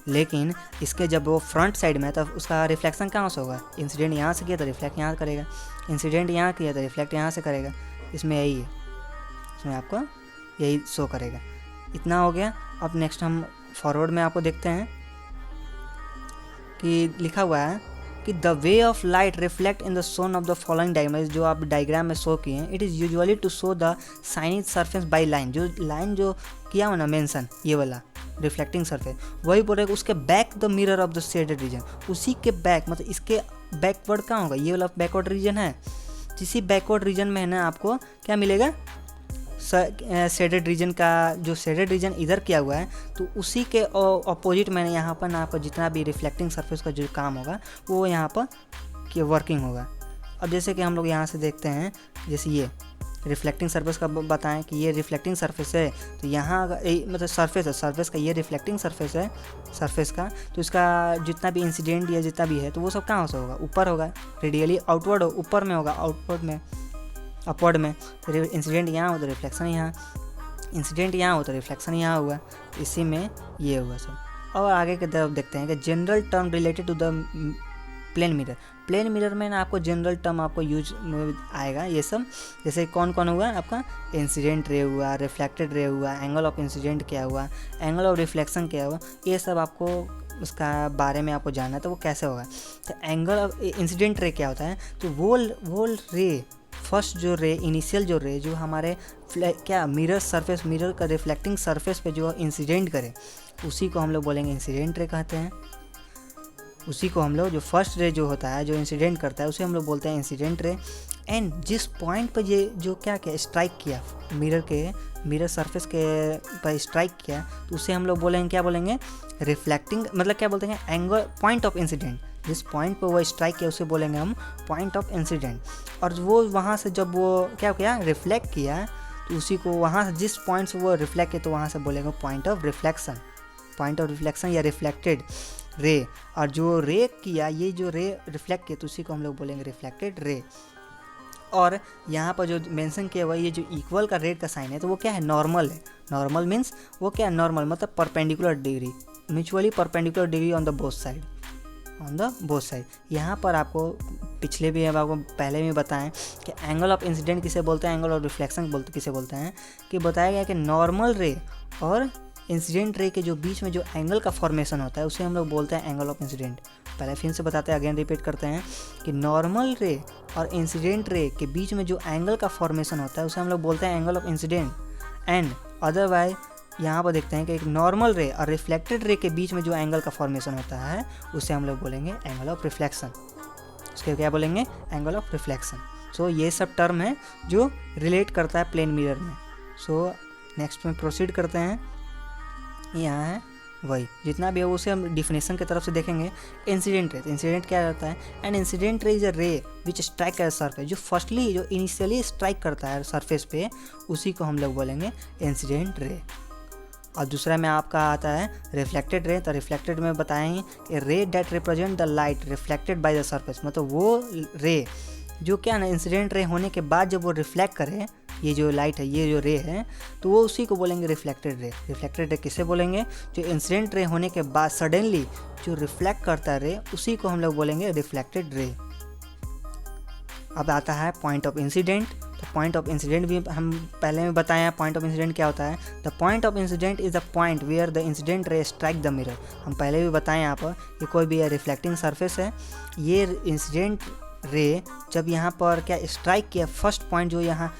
लेकिन इसके जब वो फ्रंट साइड में है तब उसका रिफ्लेक्शन कहाँ से होगा, इंसिडेंट यहाँ से किया तो रिफ्लेक्ट यहाँ करेगा, इंसिडेंट यहाँ किया तो रिफ्लेक्ट यहाँ से करेगा। इसमें यही है, इसमें आपको यही शो करेगा। इतना हो गया। अब नेक्स्ट हम फॉरवर्ड में आपको देखते हैं कि लिखा हुआ है कि the way of light reflect in the zone of the following diagram, जो आप डायग्राम में शो किए हैं, it is usually to show the shinies surface by line. जो लाइन जो किया हो ना मेंशन, ये वाला रिफ्लेक्टिंग सरफेस, वही बोलेगा उसके back the mirror of the shaded region. उसी के बैक, मतलब इसके बैकवर्ड कहाँ होगा, ये वाला बैकवर्ड रीजन है। इसी बैकवर्ड रीजन में है ना आपको क्या मिलेगा, शेडेड रीजन का, जो शेडेड रीजन इधर किया हुआ है तो उसी के अपोजिट में यहाँ पर ना आपको जितना भी रिफ्लेक्टिंग सरफेस का जो काम होगा वो यहाँ पर की वर्किंग होगा। अब जैसे कि हम लोग यहाँ से देखते हैं, जैसे ये रिफ्लेक्टिंग सरफेस का बताएं कि ये रिफ्लेक्टिंग सरफेस है, तो यहाँ मतलब सरफेस है, सरफेस का ये रिफ्लेक्टिंग सरफेस है सरफेस का, तो इसका जितना भी इंसिडेंट या जितना भी है तो वो सब कहाँ से होगा, ऊपर होगा, रेडियली आउटवर्ड ऊपर में होगा, आउटवर्ड में अपवर्ड में। इंसिडेंट यहाँ हो तो रिफ्लेक्शन यहाँ, इंसिडेंट यहाँ हो तो रिफ्लेक्शन यहाँ हुआ, इसी में ये हुआ सब। और आगे की तरफ देखते हैं कि general term related to the plane mirror. Plane mirror में ना आपको जनरल टर्म आपको यूज आएगा ये सब, जैसे कौन कौन हुआ आपका, इंसिडेंट रे हुआ, रिफ्लेक्टेड रे हुआ, एंगल ऑफ इंसिडेंट क्या हुआ, एंगल ऑफ रिफ्लेक्शन क्या हुआ, ये सब आपको उसका बारे में आपको जानना है तो वो कैसे होगा। तो एंगल ऑफ इंसिडेंट रे क्या होता है, तो वो रे, फर्स्ट जो रे, इनिशियल जो रे जो हमारे क्या मिरर सरफेस, मिरर का रिफ्लेक्टिंग सरफेस पे जो इंसिडेंट करे उसी को हम लोग बोलेंगे इंसिडेंट रे कहते हैं। उसी को हम लोग, जो फर्स्ट रे जो होता है जो इंसिडेंट करता है उसे हम लोग बोलते हैं इंसिडेंट रे। एंड जिस पॉइंट पर ये जो क्या स्ट्राइक किया, मिरर सरफेस के पर स्ट्राइक किया तो उसे हम लोग बोलेंगे, क्या बोलेंगे, रिफ्लेक्टिंग, मतलब क्या बोलते हैं, एंगल, पॉइंट ऑफ इंसिडेंट। जिस पॉइंट पर वो स्ट्राइक किया उसे बोलेंगे हम पॉइंट ऑफ इंसिडेंट। और वो वहाँ से जब वो क्या किया, रिफ्लेक्ट किया, तो उसी को वहाँ से जिस पॉइंट से वो रिफ्लेक्ट किया तो वहाँ से बोलेंगे point of reflection, point of reflection या रिफ्लेक्टेड रे। और जो रे किया, ये जो रे रिफ्लेक्ट किया तो उसी को हम लोग बोलेंगे रिफ्लेक्टेड रे। और यहाँ पर जो मेंशन किया हुआ ये जो इक्वल का रेट का साइन है तो वो क्या है, नॉर्मल है। नॉर्मल मीन्स वो क्या है, नॉर्मल मतलब perpendicular degree, mutually perpendicular degree on the both side, on the both side. यहाँ पर आपको पिछले भी अब आपको पहले भी बताएं कि एंगल ऑफ इंसिडेंट किसे बोलते हैं, एंगल ऑफ रिफ्लेक्शन किसे बोलते हैं, कि बताया गया कि नॉर्मल रे और इंसिडेंट रे के जो बीच में जो एंगल का फॉर्मेशन होता है उसे हम लोग बोलते हैं एंगल ऑफ इंसिडेंट। पहले फिर से बताते हैं, अगेन रिपीट करते हैं कि नॉर्मल रे और इंसिडेंट रे के बीच में जो एंगल का फॉर्मेशन होता है उसे हम लोग बोलते हैं angle of incident. And otherwise यहाँ पर देखते हैं कि एक नॉर्मल रे और रिफ्लेक्टेड रे के बीच में जो एंगल का फॉर्मेशन होता है उसे हम लोग बोलेंगे एंगल ऑफ रिफ्लेक्शन। उसके क्या बोलेंगे, एंगल ऑफ रिफ्लेक्शन। सो ये सब टर्म है जो रिलेट करता है प्लेन मिरर में। सो नेक्स्ट में प्रोसीड करते हैं। यहाँ है वही जितना भी है उसे हम डिफिनेशन की तरफ से देखेंगे। इंसिडेंट रे, तो इंसिडेंट क्या रहता है, and incident ray is a रे विच स्ट्राइक एट सरफेस। जो फर्स्टली जो इनिशियली स्ट्राइक करता है सरफेस पे उसी को हम लोग बोलेंगे इंसिडेंट रे। और दूसरा में आपका आता है रिफ्लेक्टेड रे। तो रिफ्लेक्टेड में बताएंगे कि ray that represent the light reflected by the surface, मतलब वो रे जो क्या ना इंसिडेंट रे होने के बाद जब वो रिफ्लेक्ट करे, ये जो लाइट है, ये जो रे है, तो वो उसी को बोलेंगे रिफ्लेक्टेड रे। रिफ्लेक्टेड रे किसे बोलेंगे, जो इंसिडेंट रे होने के बाद सडनली जो रिफ्लेक्ट करता है रे उसी को हम लोग बोलेंगे रिफ्लेक्टेड रे। अब आता है पॉइंट ऑफ इंसिडेंट। तो पॉइंट ऑफ इंसिडेंट भी हम पहले में बताया, पॉइंट ऑफ इंसिडेंट क्या होता है। The point of incident is the point where the incident ray strike the mirror. हम पहले भी बताएं यहाँ पर कि कोई भी रिफ्लेक्टिंग सरफेस है, ये इंसिडेंट रे जब यहाँ पर क्या स्ट्राइक किया, फर्स्ट पॉइंट जो यहाँ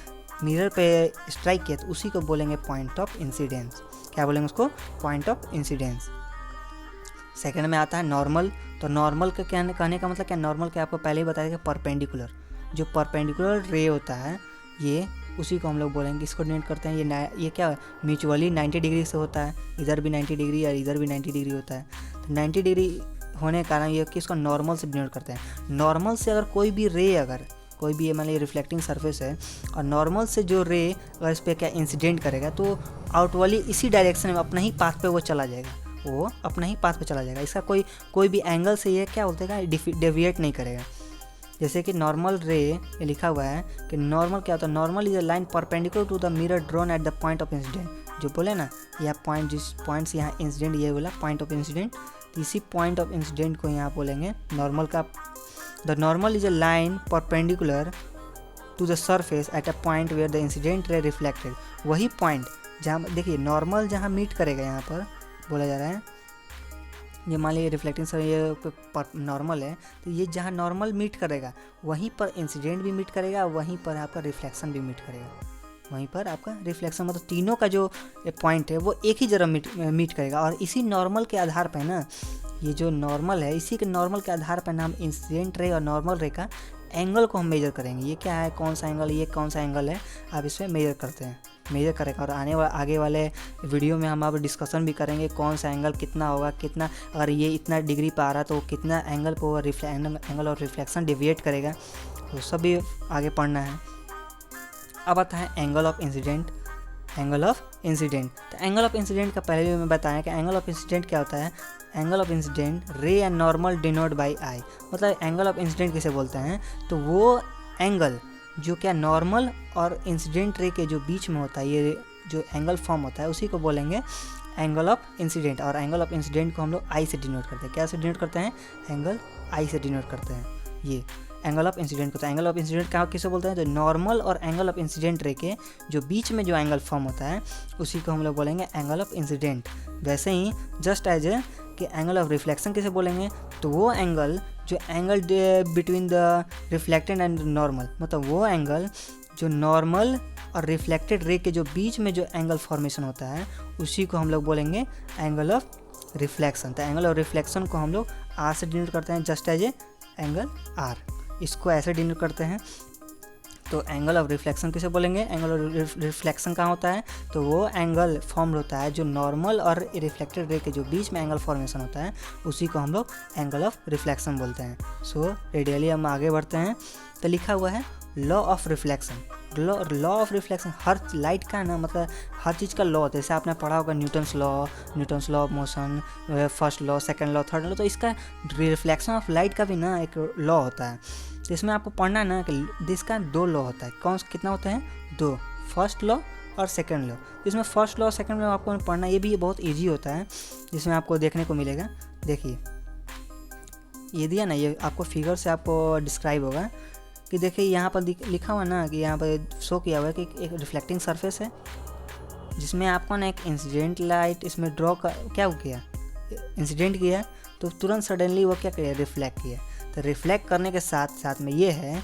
मिरर पे स्ट्राइक किया तो उसी को बोलेंगे पॉइंट ऑफ इंसिडेंस। क्या बोलेंगे उसको, पॉइंट ऑफ इंसिडेंस। सेकंड में आता है नॉर्मल। तो नॉर्मल का क्या कहने का मतलब क्या, नॉर्मल क्या आपको पहले ही बताया कि परपेंडिकुलर, जो परपेंडिकुलर रे होता है ये उसी को हम लोग बोलेंगे, इसको डिनोट करते हैं। ये क्या म्यूचुअली 90 डिग्री से होता है, इधर भी 90 डिग्री और इधर भी 90 डिग्री होता है। तो 90 डिग्री होने के कारण ये किसको नॉर्मल से डिनोट करते हैं। नॉर्मल से अगर कोई भी रे, अगर कोई भी मान लीजिए रिफ्लेक्टिंग सरफेस है और नॉर्मल से जो रे अगर इस पर क्या इंसिडेंट करेगा तो आउटवर्डली इसी डायरेक्शन में अपना ही पाथ पे वो चला जाएगा, वो अपना ही पाथ पे चला जाएगा। इसका कोई भी एंगल से ये क्या बोलते हैं, डेविएट नहीं करेगा। जैसे कि नॉर्मल रे लिखा हुआ है कि नॉर्मल क्या होता है, normal is a line perpendicular to the mirror drawn at the point of incident. जो बोले ना यह पॉइंट, जिस पॉइंट से यहाँ इंसिडेंट ये बोला पॉइंट ऑफ इंसिडेंट, तो इसी पॉइंट ऑफ इंसिडेंट को यहाँ बोलेंगे नॉर्मल का। The normal is a line perpendicular to the surface at a point where the incident ray reflected. वही पॉइंट जहाँ देखिए नॉर्मल जहाँ मीट करेगा, यहाँ पर बोला जा रहा है ये मान लीजिए रिफ्लेक्टिंग सर ये नॉर्मल है, तो ये जहाँ नॉर्मल मीट करेगा वहीं पर इंसिडेंट भी मीट करेगा, वहीं पर आपका रिफ्लेक्शन भी मीट करेगा, वहीं पर आपका रिफ्लेक्शन, मतलब तीनों का जो पॉइंट है वो एक ही जगह मीट करेगा। और इसी नॉर्मल के आधार पर ना, ये जो नॉर्मल है इसी के नॉर्मल के आधार पर ना हम इंसिडेंट रे और नॉर्मल रे का एंगल को हम मेजर करेंगे। ये क्या है, कौन सा एंगल, ये कौन सा एंगल है, आप इसमें मेजर करते हैं, मेजर करेगा। और आगे वाले वीडियो में हम आप डिस्कशन भी करेंगे कौन सा एंगल कितना होगा, कितना अगर ये इतना डिग्री पर आ रहा तो कितना एंगल पर एंगल और रिफ्लेक्शन डिविएट करेगा, तो सभी आगे पढ़ना है। अब आता है angle of incident. Angle of incident, तो एंगल ऑफ इंसिडेंट का पहले भी मैं बताया कि एंगल ऑफ इंसिडेंट क्या होता है। Angle of incident ray and normal denote by I, मतलब एंगल ऑफ इंसिडेंट किसे बोलते हैं, तो वो एंगल जो क्या नॉर्मल और इंसिडेंट रे के जो बीच में होता है, ये जो एंगल फॉर्म होता है उसी को बोलेंगे एंगल ऑफ इंसिडेंट। और एंगल ऑफ इंसिडेंट को हम लोग आई से डिनोट करते हैं। क्या से डिनोट करते हैं, एंगल आई से डिनोट करते हैं। ये एंगल ऑफ इंसिडेंट को, तो एंगल ऑफ इंसिडेंट कहाँ किसे बोलते हैं, तो नॉर्मल और एंगल ऑफ इंसिडेंट रे के जो बीच में जो एंगल फॉर्म होता है उसी को हम लोग बोलेंगे एंगल ऑफ इंसिडेंट। वैसे ही जस्ट एज ए कि एंगल ऑफ रिफ्लेक्शन किसे बोलेंगे, तो वो एंगल जो angle between the reflected and normal, मतलब वो एंगल जो नॉर्मल और रिफ्लेक्टेड रे के जो बीच में जो एंगल फॉर्मेशन होता है उसी को हम लोग बोलेंगे एंगल ऑफ रिफ्लेक्शन। तो एंगल ऑफ रिफ्लेक्शन को हम लोग आर से डिनोट करते हैं, just as a angle R, इसको ऐसे डिनोट करते हैं। तो एंगल ऑफ रिफ्लेक्शन किसे बोलेंगे, एंगल ऑफ रिफ्लेक्शन कहाँ होता है, तो वो एंगल फॉर्म होता है जो नॉर्मल और रिफ्लेक्टेड रे के जो बीच में एंगल फॉर्मेशन होता है उसी को हम लोग एंगल ऑफ रिफ्लेक्शन बोलते हैं। सो रेडियली हम आगे बढ़ते हैं, तो लिखा हुआ है law of reflection. Law of reflection her light का ना, मतलब हर चीज़ का लॉ होता है। जैसे आपने पढ़ा होगा Newton's law of motion, first law, second law, third law, तो इसका रिफ्लेक्शन ऑफ लाइट का भी ना एक लॉ होता है। तो इसमें आपको पढ़ना है ना कि इसका दो लॉ होता है। कौन कितना होता है, दो, फर्स्ट लॉ और सेकंड लॉ। इसमें फर्स्ट लॉ और सेकंड लॉ आपको पढ़ना, ये भी बहुत ईजी होता है, जिसमें आपको देखने को मिलेगा। देखिए ये दिया ना, ये आपको फिगर से आपको डिस्क्राइब होगा कि देखिए यहाँ पर लिखा हुआ ना कि यहाँ पर शो किया हुआ है कि एक रिफ्लेक्टिंग सरफेस है जिसमें आपको ना एक इंसिडेंट लाइट इसमें ड्रॉ क्या किया, इंसिडेंट किया, तो तुरंत सडनली वो क्या किया, रिफ्लेक्ट किया। तो रिफ्लेक्ट करने के साथ साथ में ये है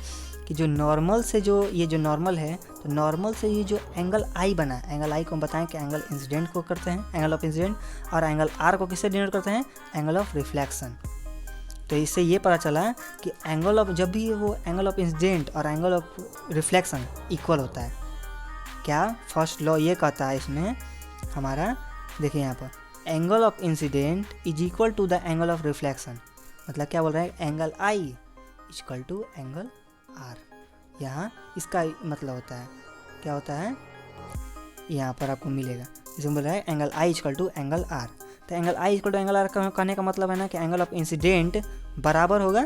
कि जो नॉर्मल से जो ये जो नॉर्मल है, तो नॉर्मल से ये जो एंगल आई बना, एंगल आई को हम बताएं कि एंगल इंसिडेंट को करते हैं, एंगल ऑफ इंसिडेंट, और एंगल आर को किससे डिनोट करते हैं, एंगल ऑफ रिफ्लेक्शन। तो इससे ये पता चला कि एंगल ऑफ, जब भी वो एंगल ऑफ इंसिडेंट और एंगल ऑफ रिफ्लेक्शन इक्वल होता है, क्या फर्स्ट लॉ ये कहता है इसमें हमारा, देखिए यहाँ पर angle of incident is equal to the angle of reflection. मतलब क्या बोल रहा है, angle I is equal to angle R. यहाँ इसका मतलब होता है, क्या होता है, यहाँ पर आपको मिलेगा, इसमें बोल रहा है angle I is equal to angle R. तो angle I equal to angle R कहने का मतलब है ना कि एंगल ऑफ इंसिडेंट बराबर होगा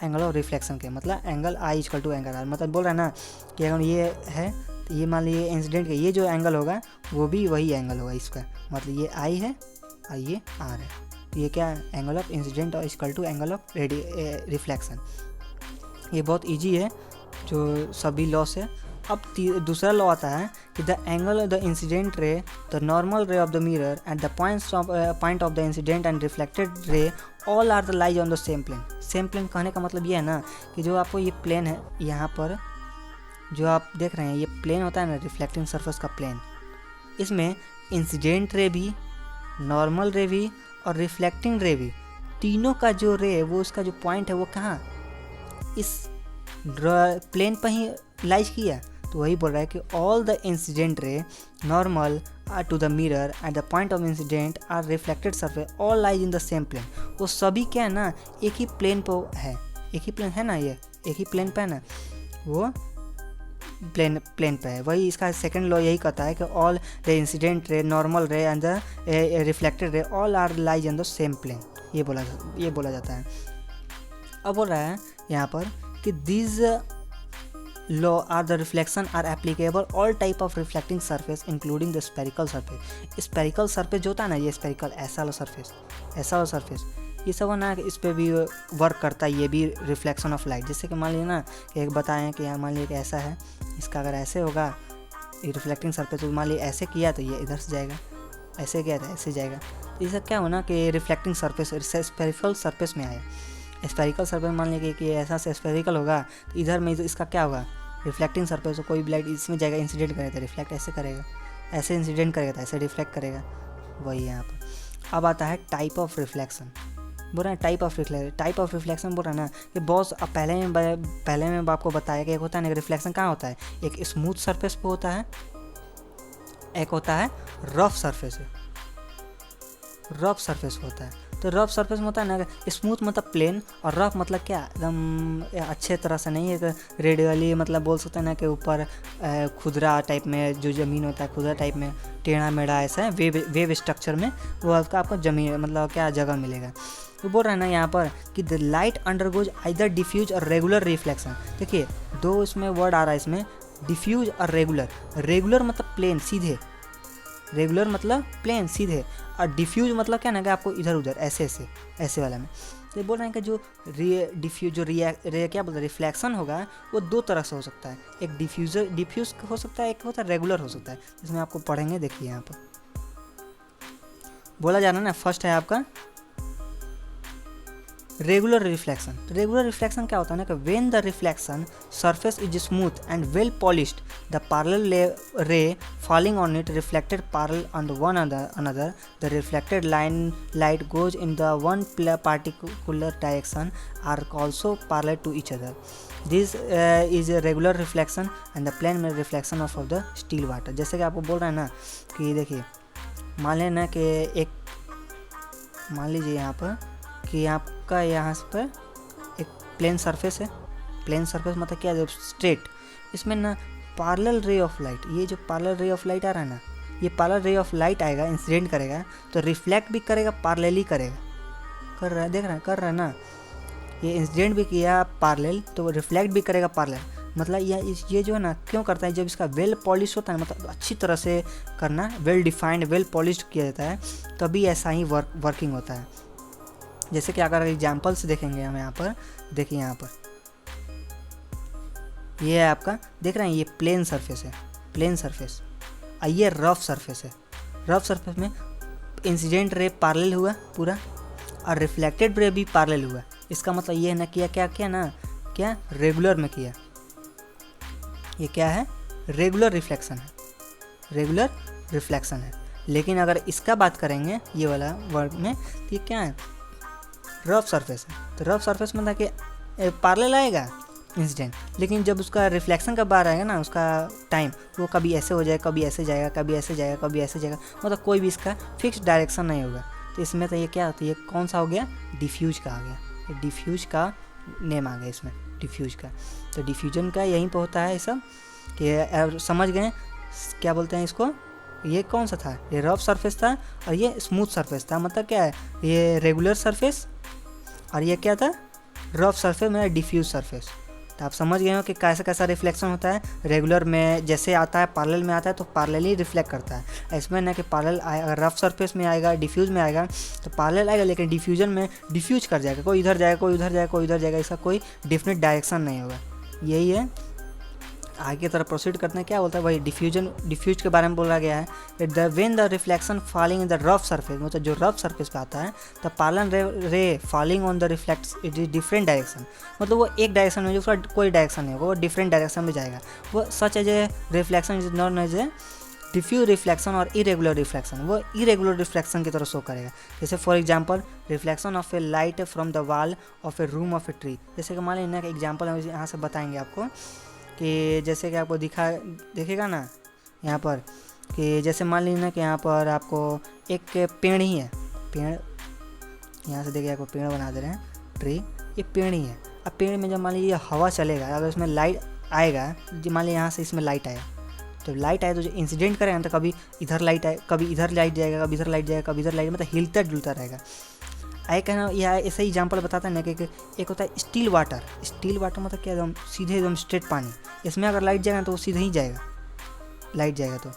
एंगल ऑफ रिफ्लेक्शन के, मतलब angle I equal to angle R. मतलब बोल रहा है ना कि अगर ये है तो ये मान लीजिए इंसिडेंट का ये जो एंगल होगा वो भी वही एंगल होगा इसका, मतलब ये आई है और ये आर है, तो ये क्या है, एंगल ऑफ इंसिडेंट और equal to angle of reflection. ये बहुत ईजी है जो सभी लॉ से। अब दूसरा लॉ आता है कि the angle of the incident ray, the normal ray of the mirror at the point of the incident and reflected ray all are the lies on the same plane. Same plane कहने का मतलब ये है ना कि जो आपको ये प्लेन है, यहाँ पर जो आप देख रहे हैं ये प्लेन होता है ना, रिफ्लेक्टिंग सरफेस का प्लेन, इसमें इंसिडेंट रे भी, नॉर्मल रे भी और रिफ्लेक्टिंग रे भी, तीनों का जो रे है वो उसका जो पॉइंट है वो कहाँ, इस प्लेन पर ही लाइज किया। तो वही बोल रहा है कि all the incident ray normal to the mirror at the point of incident are reflected surface all lies in the same plane. वो सभी क्या है ना, एक ही प्लेन पर है, एक ही प्लेन है ना, ये एक ही प्लेन पे है ना, वो प्लेन पे है। वही इसका सेकंड लॉ यही कहता है कि all the incident ray, normal ray and the reflected ray all are lies in the same plane, ये बोला जाता है। अब बोल रहा है यहाँ पर कि this law are the reflection are applicable all type of reflecting surface including the spherical surface। Spherical surface जो होता है ना, ये स्पेरिकल ऐसा वाला सरफेस, ऐसा वाला सरफेस, ये सब ना इस पर भी वर्क करता है, ये भी रिफ्लेक्शन ऑफ लाइट। जैसे कि मान लीजिए ना एक बताएं कि मान लीजिए कि ऐसा है, इसका अगर ऐसे होगा ये रिफ्लेक्टिंग सरफेस, तो मान लीजिए ऐसे किया तो ये इधर से जाएगा, ऐसे किया तो ऐसे जाएगा। तो ये सब क्या होना कि रिफ्लेक्टिंग सरफेस स्पेरिकल सरफेस में आया। स्पेरिकल सरफेस मान लीजिए कि ऐसा से स्पेरिकल होगा तो इधर में इसका क्या होगा, रिफ्लेक्टिंग सरफेस, तो कोई भी लाइट इसमें जाएगा, इंसिडेंट करेगा तो रिफ्लेक्ट ऐसे करेगा, ऐसे इंसिडेंट करेगा तो ऐसे रिफ्लेक्ट करेगा, वही यहाँ पर। अब आता है टाइप ऑफ रिफ्लेक्शन। बोल रहे हैं टाइप ऑफ रिफ्लेक्शन बोल रहे हैं ना कि बहुत पहले में आपको बताया कि एक होता है ना रिफ्लेक्शन कहाँ होता है, एक स्मूथ सरफेस पे होता है, एक होता है रफ सरफेस होता है। तो रफ सरफेस में होता है ना, स्मूथ मतलब प्लेन, और रफ मतलब क्या एकदम अच्छे तरह से नहीं, एक रेडियली मतलब बोल सकते हैं ना कि ऊपर खुदरा टाइप में जो ज़मीन होता है, खुदरा टाइप में टेढ़ा मेढ़ा ऐसा है वेव स्ट्रक्चर में, वो आपको ज़मीन मतलब क्या जगह मिलेगा। तो बोल रहे हैं ना यहाँ पर कि the light undergoes either diffuse और रेगुलर रिफ्लेक्शन। देखिए दो इसमें वर्ड आ रहा है इसमें, डिफ्यूज और रेगुलर। रेगुलर मतलब प्लेन सीधे, रेगुलर मतलब प्लेन सीधे, और डिफ्यूज मतलब क्या ना कि आपको इधर उधर ऐसे वाला में। तो बोल रहे हैं कि जो डिफ्यूज जो क्या बोलते हैं रिफ्लेक्शन होगा वो दो तरह से हो सकता है, एक डिफ्यूज हो सकता है, एक होता है रेगुलर हो सकता है। इसमें आपको पढ़ेंगे, देखिए यहाँ पर बोला जा रहा है ना, फर्स्ट है आपका रेगुलर रिफ्लेक्शन। तो रेगुलर रिफ्लेक्शन क्या होता है ना कि when the reflection surface is smooth and well polished, the parallel रे falling on it reflected parallel on the one another, the reflected light goes in the one particular direction are also parallel to each other. This is a regular reflection and the plane reflection of the still water। जैसे कि आपको बोल रहा है ना कि देखिए मान लेना कि मान लीजिए यहाँ पर कि आपका यहाँ पर एक प्लेन सरफेस है, प्लेन सरफेस मतलब क्या है स्ट्रेट, इसमें ना पैरेलल रे ऑफ लाइट, ये जो पैरेलल रे ऑफ लाइट आ रहा है ना, ये पैरेलल रे ऑफ लाइट आएगा, इंसिडेंट करेगा तो रिफ्लेक्ट भी करेगा, पैरेलली करेगा, कर रहा है, देख रहा है, कर रहा है ना, ये इंसिडेंट भी किया पैरेलल तो रिफ्लेक्ट भी करेगा पैरेलल। मतलब ये जो है ना क्यों करता है, जब इसका वेल पॉलिश होता है मतलब अच्छी तरह से करना, वेल डिफाइंड वेल पॉलिश किया जाता है, तभी ऐसा ही वर्किंग होता है। जैसे कि अगर एग्जाम्पल्स देखेंगे हम यहाँ पर, देखिए यहाँ पर ये है आपका, देख रहे हैं ये प्लेन सरफेस है, प्लेन सरफेस, और ये रफ सरफेस है। रफ सरफेस में इंसिडेंट रे पैरेलल हुआ पूरा और रिफ्लेक्टेड रे भी पैरेलल हुआ। इसका मतलब ये है ना क्या ना क्या रेगुलर में किया, ये क्या है रेगुलर रिफ्लेक्शन है, रेगुलर रिफ्लेक्शन है। लेकिन अगर इसका बात करेंगे ये वाला वर्ड में तो ये क्या है रफ सरफेस है। तो रफ सरफेस मतलब कि पैरेलल आएगा इंसिडेंट, लेकिन जब उसका रिफ्लेक्शन का बार आएगा ना उसका टाइम, वो कभी ऐसे हो जाएगा, कभी ऐसे जाएगा, कभी ऐसे जाएगा, कभी ऐसे जाएगा, मतलब कोई भी इसका फिक्स डायरेक्शन नहीं होगा। तो इसमें तो ये क्या होता है, ये कौन सा हो गया डिफ्यूज का आ गया, ये डिफ्यूज का नेम आ गया इसमें, डिफ्यूज का। तो डिफ्यूजन का यहीं पर होता है ये सब कि समझ गए क्या बोलते हैं इसको। ये कौन सा था, ये रफ सरफेस था और ये स्मूथ सरफेस था, मतलब क्या है ये रेगुलर सरफेस और ये क्या था रफ सरफेस में डिफ्यूज सरफेस। तो आप समझ गए हो कि कैसा कैसा रिफ्लेक्शन होता है। रेगुलर में जैसे आता है पैरेलल में आता है तो पैरेलल ही रिफ्लेक्ट करता है। इसमें ना कि पैरेलल रफ सरफेस में आएगा, डिफ्यूज में आएगा तो पैरेलल आएगा, लेकिन डिफ्यूजन में डिफ्यूज कर जाएगा, कोई इधर जाएगा, कोई उधर जाएगा, कोई उधर जाएगा, इसका कोई डिफिनिट डायरेक्शन नहीं होगा। यही है, आगे की तरफ प्रोसीड करते हैं। क्या बोलता है वही डिफ्यूज के बारे में बोला गया है। The when the reflection falling in the rough surface, मतलब जो रफ सरफेस पे आता है तो पैरेलल रे falling on the reflects it is different direction, मतलब वो एक डायरेक्शन में, जो उसका कोई डायरेक्शन नहीं होगा, वो डिफरेंट डायरेक्शन में जाएगा। वो such as a reflection is not as a diffuse reflection और इरेगुलर रिफ्लेक्शन, वो इरेगुलर रिफ्लेक्शन की तरह शो करेगा। जैसे for example reflection of a light from the wall of a room of a tree. जैसे कि मान लीजिए ना एग्जांपल हम यहाँ से बताएंगे आपको कि जैसे कि आपको दिखेगा ना यहाँ पर कि जैसे मान लीजिए ना कि यहाँ पर आपको एक पेड़ ही है, पेड़ यहाँ से देखिए आपको पेड़ बना दे रहे हैं, ट्री, ये पेड़ ही है। अब पेड़ में जब मान लीजिए हवा चलेगा, अगर इसमें लाइट आएगा, मान लीजिए यहाँ से इसमें लाइट आया, तो लाइट आए तो जो इंसिडेंट करेगा तो कभी इधर लाइट आए, कभी इधर लाइट जाएगा, कभी इधर लाइट जाएगा, कभी इधर लाइट, मतलब हिलता डुलता रहेगा। आई कहना यह ऐसा ही एग्जाम्पल बताता है ना कि एक होता है स्टील वाटर मतलब क्या, एकदम सीधे एकदम स्ट्रेट पानी, इसमें अगर लाइट जाएगा तो वो सीधे ही जाएगा, लाइट जाएगा तो।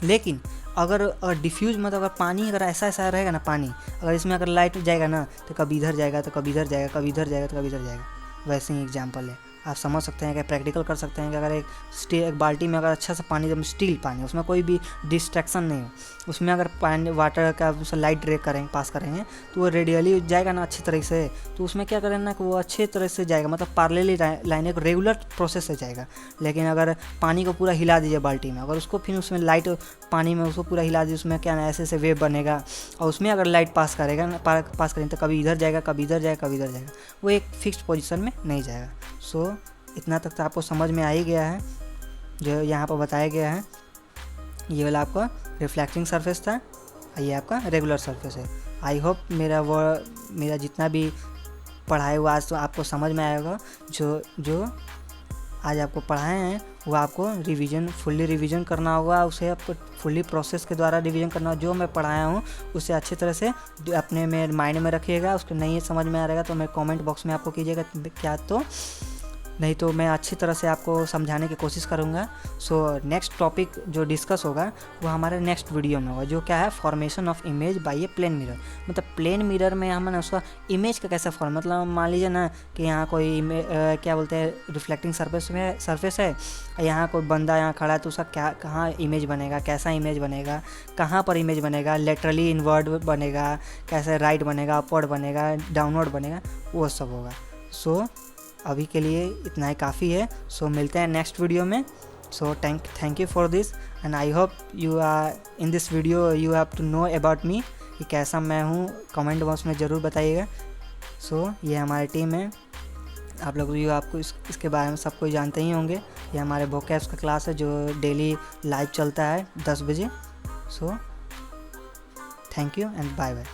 लेकिन अगर डिफ्यूज मतलब अगर पानी अगर ऐसा रहेगा ना, पानी अगर इसमें अगर लाइट जाएगा ना तो कभी इधर जाएगा तो कभी इधर जाएगा, कभी इधर जाएगा तो कभी इधर जाएगा। वैसे ही एग्जाम्पल है, आप समझ सकते हैं कि प्रैक्टिकल कर सकते हैं कि अगर एक बाल्टी में अगर अच्छा सा पानी, एकदम स्टील पानी, उसमें कोई भी डिस्ट्रैक्शन नहीं हो, उसमें अगर पानी वाटर का लाइट ड्रे करेंगे, पास करेंगे तो वो रेडियली जाएगा ना अच्छी तरह से, तो उसमें क्या करें ना कि वो अच्छे तरह से जाएगा, मतलब पैरेलली लाइन एक रेगुलर प्रोसेस से जाएगा। लेकिन अगर पानी को पूरा हिला दीजिए बाल्टी में, अगर उसको फिर उसमें लाइट पानी में उसको पूरा हिला दीजिए, उसमें क्या ना ऐसे वेव बनेगा, और उसमें अगर लाइट पास करेगा ना, पास करेंगे तो कभी इधर जाएगा, कभी इधर जाएगा, कभी इधर जाएगा, वो एक फिक्स्ड पोजीशन में नहीं जाएगा। सो इतना तक तो आपको समझ में आ ही गया है जो यहाँ पर बताया गया है। ये वाला आपका रिफ्लेक्टिंग सरफेस था, ये आपका रेगुलर सरफेस है। आई होप मेरा जितना भी पढ़ाया हुआ आज तो आपको समझ में आएगा। जो आज आपको पढ़ाए हैं वो आपको फुल्ली रिवीजन करना होगा, उसे आपको फुल्ली प्रोसेस के द्वारा रिवीजन करना होगा। जो मैं पढ़ाया हूँ उसे अच्छी तरह से अपने में माइंड में रखिएगा। उसको नहीं समझ में आ रहेगा तो मैं कमेंट बॉक्स में आपको कीजिएगा क्या, तो नहीं तो मैं अच्छी तरह से आपको समझाने की कोशिश करूँगा। सो नेक्स्ट टॉपिक जो डिस्कस होगा वो हमारे नेक्स्ट वीडियो में होगा, जो क्या है formation of image by a plane mirror. मतलब प्लेन मिरर में हम ना उसका इमेज का कैसा फॉर्म, मतलब मान लीजिए ना कि यहाँ कोई क्या बोलते हैं रिफ्लेक्टिंग सरफेस है, यहाँ कोई बंदा यहाँ खड़ा है तो उसका क्या कहाँ इमेज बनेगा, कैसा इमेज बनेगा, कहाँ पर इमेज बनेगा, लेटरली इनवर्ड बनेगा, कैसे राइट बनेगा, अपवर्ड बनेगा, डाउनवर्ड बनेगा, वो सब होगा। सो अभी के लिए इतना ही काफ़ी है। सो मिलते हैं नेक्स्ट वीडियो में। So thank you for this and I hope you are in this video you have to know about me, कि कैसा मैं हूँ, कमेंट बॉक्स में ज़रूर बताइएगा। सो ये हमारी टीम है, आप लोग भी आपको इसके बारे में सब कोई जानते ही होंगे। ये हमारे वोकैब्स का क्लास है जो डेली लाइव चलता है 10 बजे। So thank you and bye bye.